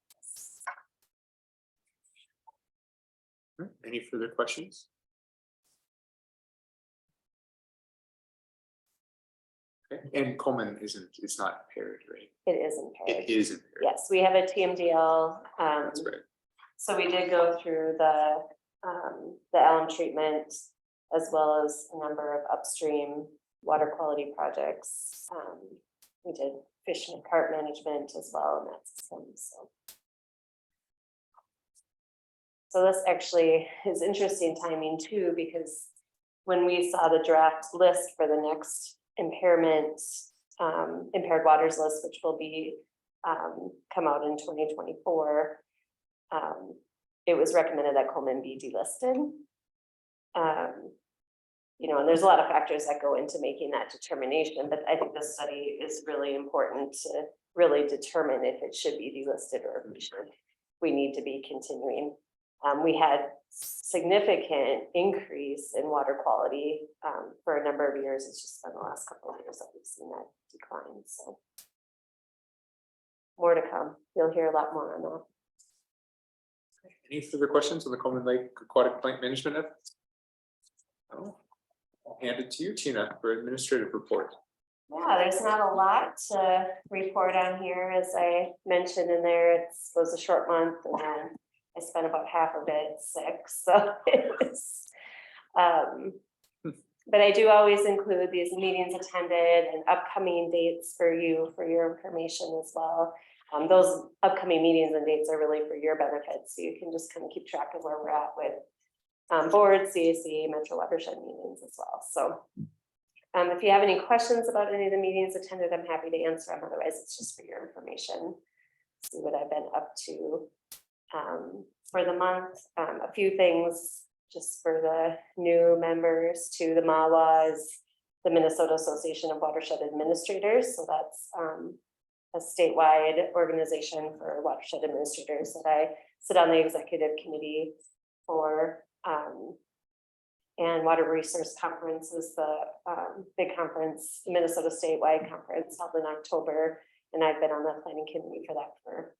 Any further questions? Okay. And Coleman it's not impaired, right?
It is impaired.
It is impaired.
Yes, we have a TMDL.
That's right.
So we did go through the alum treatment as well as a number of upstream water quality projects. We did fish and carp management as well in that system. So this actually is interesting timing too, because when we saw the draft list for the next impairment, impaired waters list, which will be come out in 2024, it was recommended that Coleman be delisted. You know, and there's a lot of factors that go into making that determination, but I think this study is really important to really determine if it should be delisted or if we need to be continuing. We had significant increase in water quality for a number of years. It's just been the last couple of years that we've seen that decline. So more to come. You'll hear a lot more on that.
Any further questions on the Coleman Lake aquatic plant management efforts? No? I'll hand it to you, Tina, for administrative report.
Yeah, there's not a lot to report on here. As I mentioned in there, it was a short month and then I spent about half of it sick. So it was, but I do always include these meetings attended and upcoming dates for you for your information as well. Those upcoming meetings and dates are really for your benefit. So you can just kind of keep track of where we're at with board, CAC, Metro Watershed meetings as well. So if you have any questions about any of the meetings attended, I'm happy to answer them. Otherwise, it's just for your information. See what I've been up to for the month. A few things just for the new members to the MAWA is the Minnesota Association of Watershed Administrators. So that's a statewide organization for watershed administrators that I sit on the executive committee for. And Water Resource Conference is the big conference, Minnesota statewide conference held in October. And I've been on the planning committee for that for,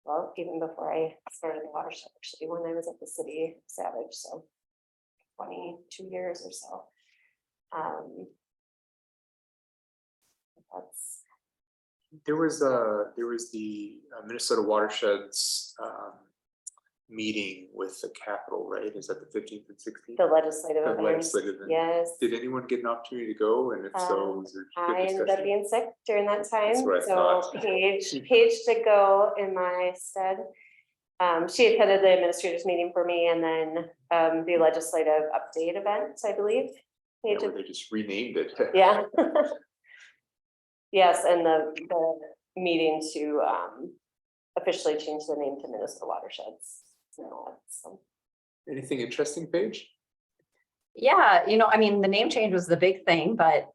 well, even before I started the watershed, actually, when I was at the city of Savage, so 22 years or so.
There was the Minnesota Watersheds meeting with the Capitol, right? Is that the 15th and 16th?
The legislative event.
Legislative event.
Yes.
Did anyone get an opportunity to go? And if so, was there good
I ended up
discussion?
being sick during that time,
That's what I
so
thought.
Paige did go in my stead. She attended the administrators meeting for me, and then the legislative update event, I believe.
Yeah,
Paige,
where they just renamed it.
yeah. Yes, and the meeting to officially change the name to Minnesota Watersheds. So.
Anything interesting, Paige?
Yeah, you know, I mean, the name change was the big thing, but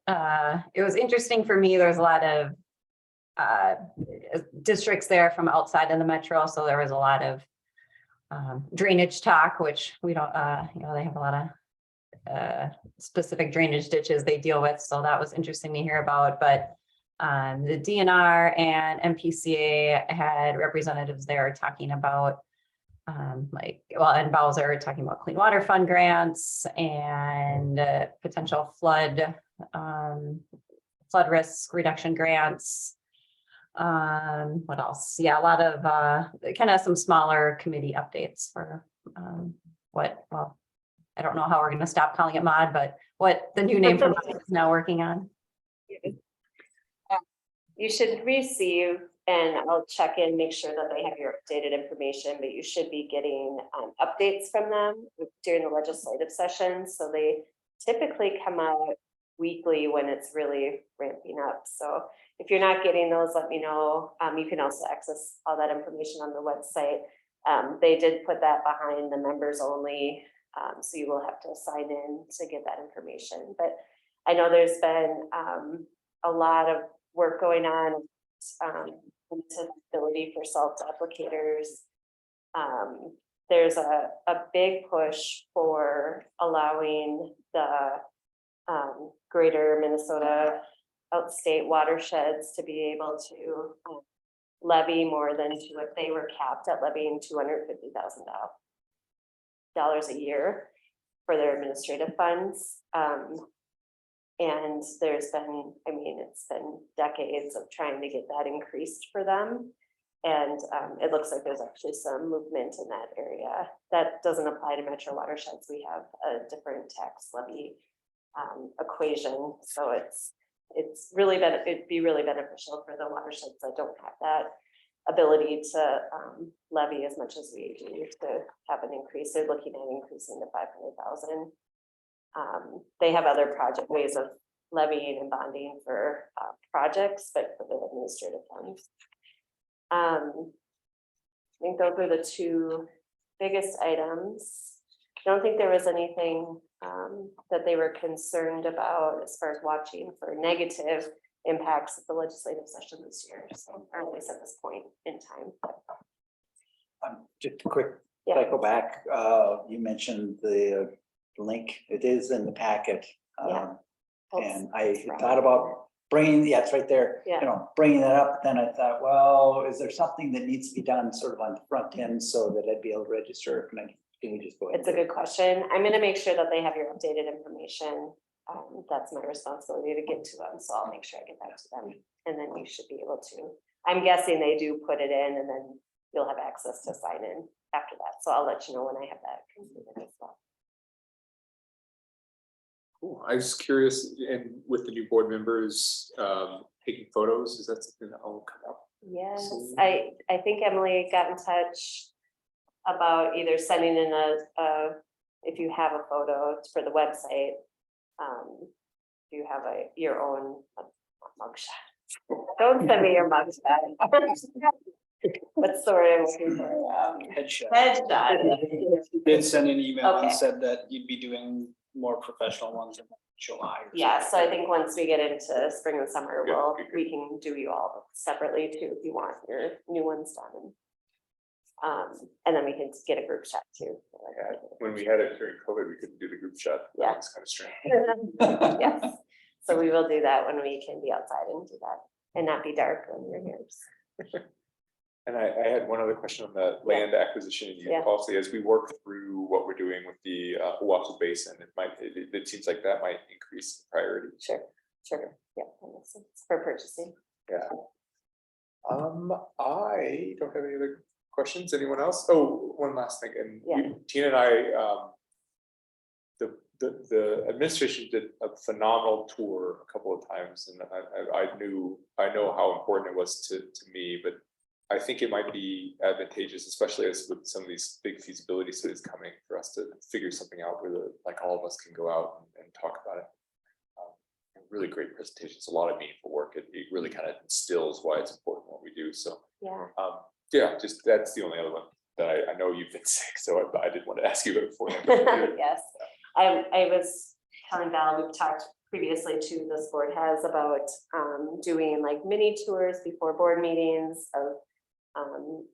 it was interesting for me. There's a lot of districts there from outside of the metro, so there was a lot of drainage talk, which we don't, you know, they have a lot of specific drainage ditches they deal with, so that was interesting to hear about. But the DNR and MPCA had representatives there talking about and Bowser talking about Clean Water Fund grants and potential flood risk reduction grants. What else? Yeah, a lot of kind of some smaller committee updates for well, I don't know how we're going to stop calling it MOD, but what the new name for MOD is now working on.
You should receive, and I'll check in, make sure that they have your updated information, but you should be getting updates from them during the legislative session. So they typically come out weekly when it's really ramping up. So if you're not getting those, let me know. You can also access all that information on the website. They did put that behind the members only, so you will have to sign in to get that information. But I know there's been a lot of work going on into ability for self-applicators. There's a big push for allowing the greater Minnesota outstate watersheds to be able to levy more than if they were capped at levying $250,000 a year for their administrative funds. And there's been, I mean, it's been decades of trying to get that increased for them. And it looks like there's actually some movement in that area. That doesn't apply to metro watersheds. We have a different tax levy equation. So it's really it'd be really beneficial for the watersheds that don't have that ability to levy as much as we do to have an increase. They're looking at increasing to 500,000. They have other ways of levying and bonding for projects, but for the administrative funds. I think those are the two biggest items. I don't think there was anything that they were concerned about as far as watching for negative impacts of the legislative session this year. So, or at least at this point in time.
Just a quick
Yeah.
cycle back. You mentioned the link. It is in the packet.
Yeah.
And I thought about bringing, yeah, it's right there,
Yeah.
you know, bringing that up. Then I thought, well, is there something that needs to be done sort of on the front end so that I'd be able to register? Can you just go ahead?
It's a good question. I'm going to make sure that they have your updated information. That's my responsibility to get to them. So I'll make sure I get that to them. And then you should be able to, I'm guessing they do put it in and then you'll have access to sign in after that. So I'll let you know when I have that completed as well.
Cool. I was curious, and with the new board members taking photos, is that something that will come up?
Yes,
soon?
I think Emily got in touch about either sending in if you have a photo for the website, if you have your own mugshot. Don't send me your mugshot. What's the word I'm looking for?
Headshot.
Headshot.
You did send an email
Okay.
and said that you'd be doing more professional ones in July. or
Yeah, so I
something.
think once we get into spring and summer,
Yeah,
we can do you all separately too, if you want your new ones done. And then we can get a group chat too.
When we had it during COVID, we couldn't do the group chat.
Yeah.
It's kind of strange.
Yes, so we will do that when we can be outside and do that and not be dark when we're here.
And I had one other question on the land acquisition and
Yeah.
policy. As we work through what we're doing with the Oahu Basin, it seems like that might increase in priority.
Sure, yeah, that makes sense for purchasing.
Yeah. I don't have any other questions. Anyone else? Oh, one last thing, and
Yeah.
Tina and I, the administration did a phenomenal tour a couple of times, and I know how important it was to me, but I think it might be advantageous, especially as with some of these big feasibility studies coming, for us to figure something out where like all of us can go out and talk about it. Really great presentations, a lot of meaningful work. It really kind of instills why it's important what we do. So
Yeah.
yeah, just that's the only other one that I know you've been sick, so I didn't want to ask you before.
Yes, I was telling Val, we've talked previously to this board has about doing like mini tours before board meetings of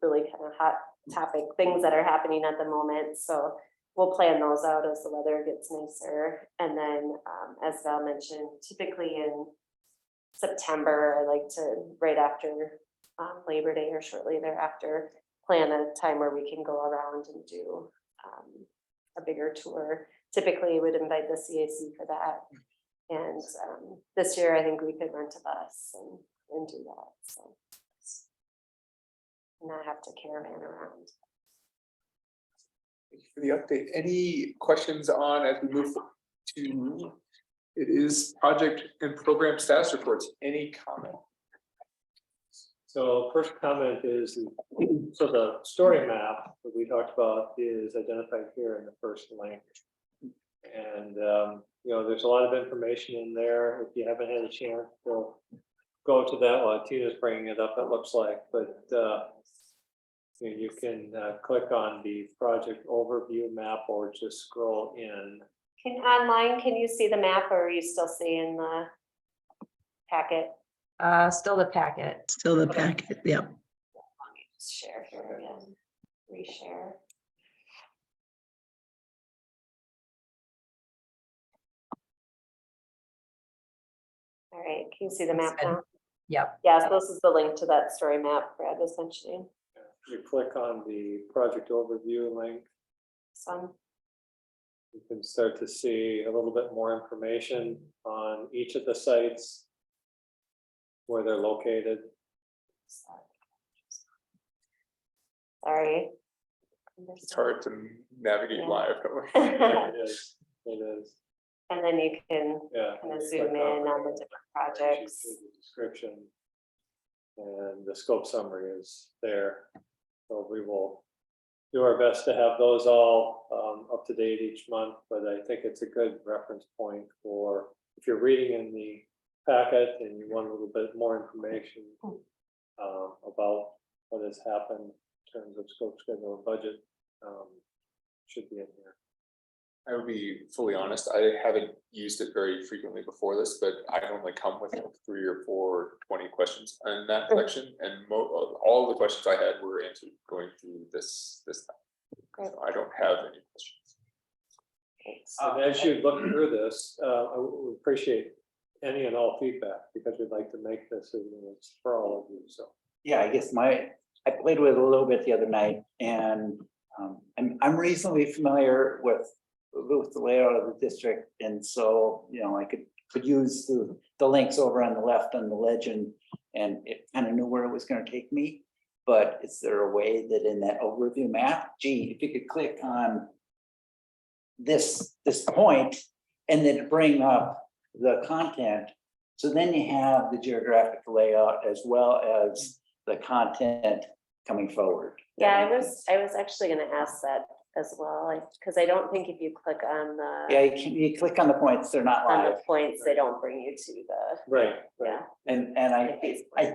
really kind of hot topic things that are happening at the moment. So we'll plan those out as the weather gets nicer. And then as Val mentioned, typically in September, I like to, right after Labor Day or shortly thereafter, plan a time where we can go around and do a bigger tour. Typically would invite the CAC for that. And this year, I think we could rent a bus and do that, so. Not have to caravan around.
Thank you for the update. Any questions on as we move to, it is project and program status reports, any comment?
So first comment is, so the story map that we talked about is identified here in the first link. And, there's a lot of information in there. If you haven't had a chance, to go to that while Tina's bringing it up, it looks like, but you can click on the project overview map or just scroll in.
Online, can you see the map or are you still seeing the packet?
Still the packet.
Still the packet, yep.
Just share here again, reshare. All right, can you see the map now?
Yep.
Yes, this is the link to that story map Brad was mentioning.
You click on the project overview link,
Some,
you can start to see a little bit more information on each of the sites, where they're located.
sorry.
It's hard to navigate
Yeah.
live.
It is, it is,
And then you can
yeah.
kind of zoom in on the different projects.
The description. And the scope summary is there. So we will do our best to have those all up to date each month, but I think it's a good reference point for if you're reading in the packet and you want a little bit more information about what has happened in terms of scope, schedule, and budget, should be in here.
I would be fully honest, I haven't used it very frequently before this, but I normally come with 3 or 4 20 questions in that section, and all the questions I had were answered going through this time. So I don't have any questions.
And as you look through this, I would appreciate any and all feedback, because we'd like to make this as for all of you, so.
Yeah, I guess I played with it a little bit the other night, and I'm reasonably familiar with the layout of the district, and so I could use the links over on the left on the legend, and it kind of knew where it was going to take me. But is there a way that in that overview map, if you could click on this point and then bring up the content, so then you have the geographic layout as well as the content coming forward.
Yeah, I was actually gonna ask that as well, because I don't think if you click on the.
Yeah, you click on the points, they're not
On the
live.
points, they don't bring you to the,
Right.
yeah.
And I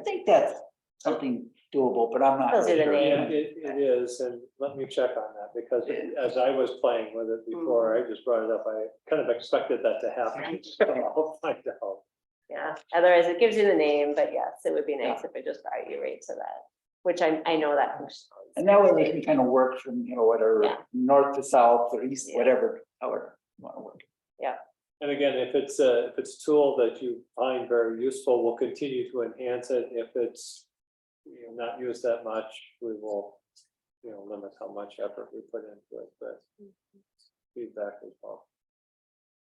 think that's something doable, but I'm not.
Those are the
sure.
names.
It is, and let me check on that, because as I was playing with it before, I just brought it up, I kind of expected that to happen. So I'll find out.
Yeah, otherwise it gives you the name, but yes, it would be nice if it just brought you right to that, which I know that function.
And that way they can kind of work from, whatever,
Yeah.
north to south or east,
Yeah.
whatever, however you want to work.
And again, if it's a tool that you find very useful, we'll continue to enhance it. If it's not used that much, we will limit how much effort we put into it, but feedback as well.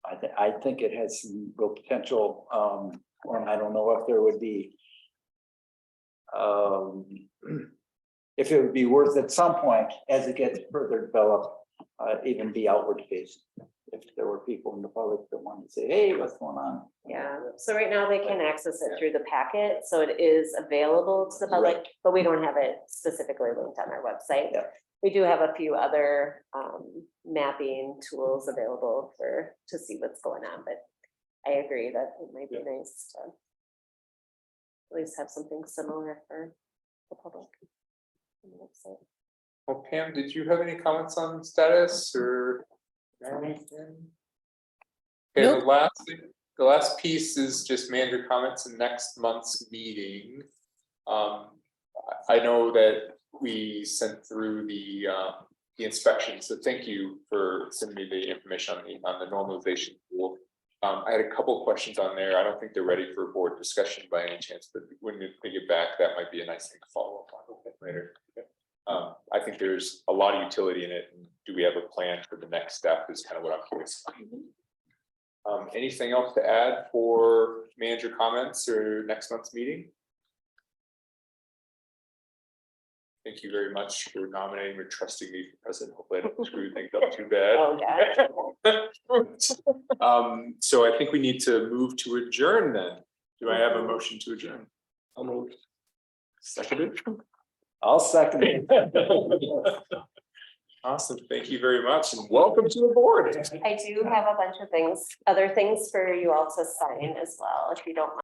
I think it has some real potential, and I don't know if there would be if it would be worth at some point as it gets further developed, even be outward facing. If there were people in the public that wanted to say, hey, what's going on?
Yeah, so right now they can access it through the packet, so it is available to the public, but we don't have it specifically linked on our website.
Yeah.
We do have a few other mapping tools available to see what's going on, but I agree that it might be nice to at least have something similar for the public on the website.
Well, Pam, did you have any comments on status or anything? Okay,
Nope.
the last piece is just manager comments in next month's meeting. I know that we sent through the inspection, so thank you for sending me the information on the normalization tool. I had a couple of questions on there. I don't think they're ready for board discussion by any chance, but when we get back, that might be a nice thing to follow up on later. I think there's a lot of utility in it. And do we have a plan for the next step is kind of what I'm curious about. Anything else to add for manager comments or next month's meeting? Thank you very much for nominating or trusting me for president. Hopefully I don't screw things up too bad.
Oh,
So I think we need to move to adjourn then. Do I have a motion to adjourn? Seconded. I'll second it. Awesome. Thank you very much and welcome to the board.
I do have a bunch of things, other things for you all to sign as well, if you don't mind.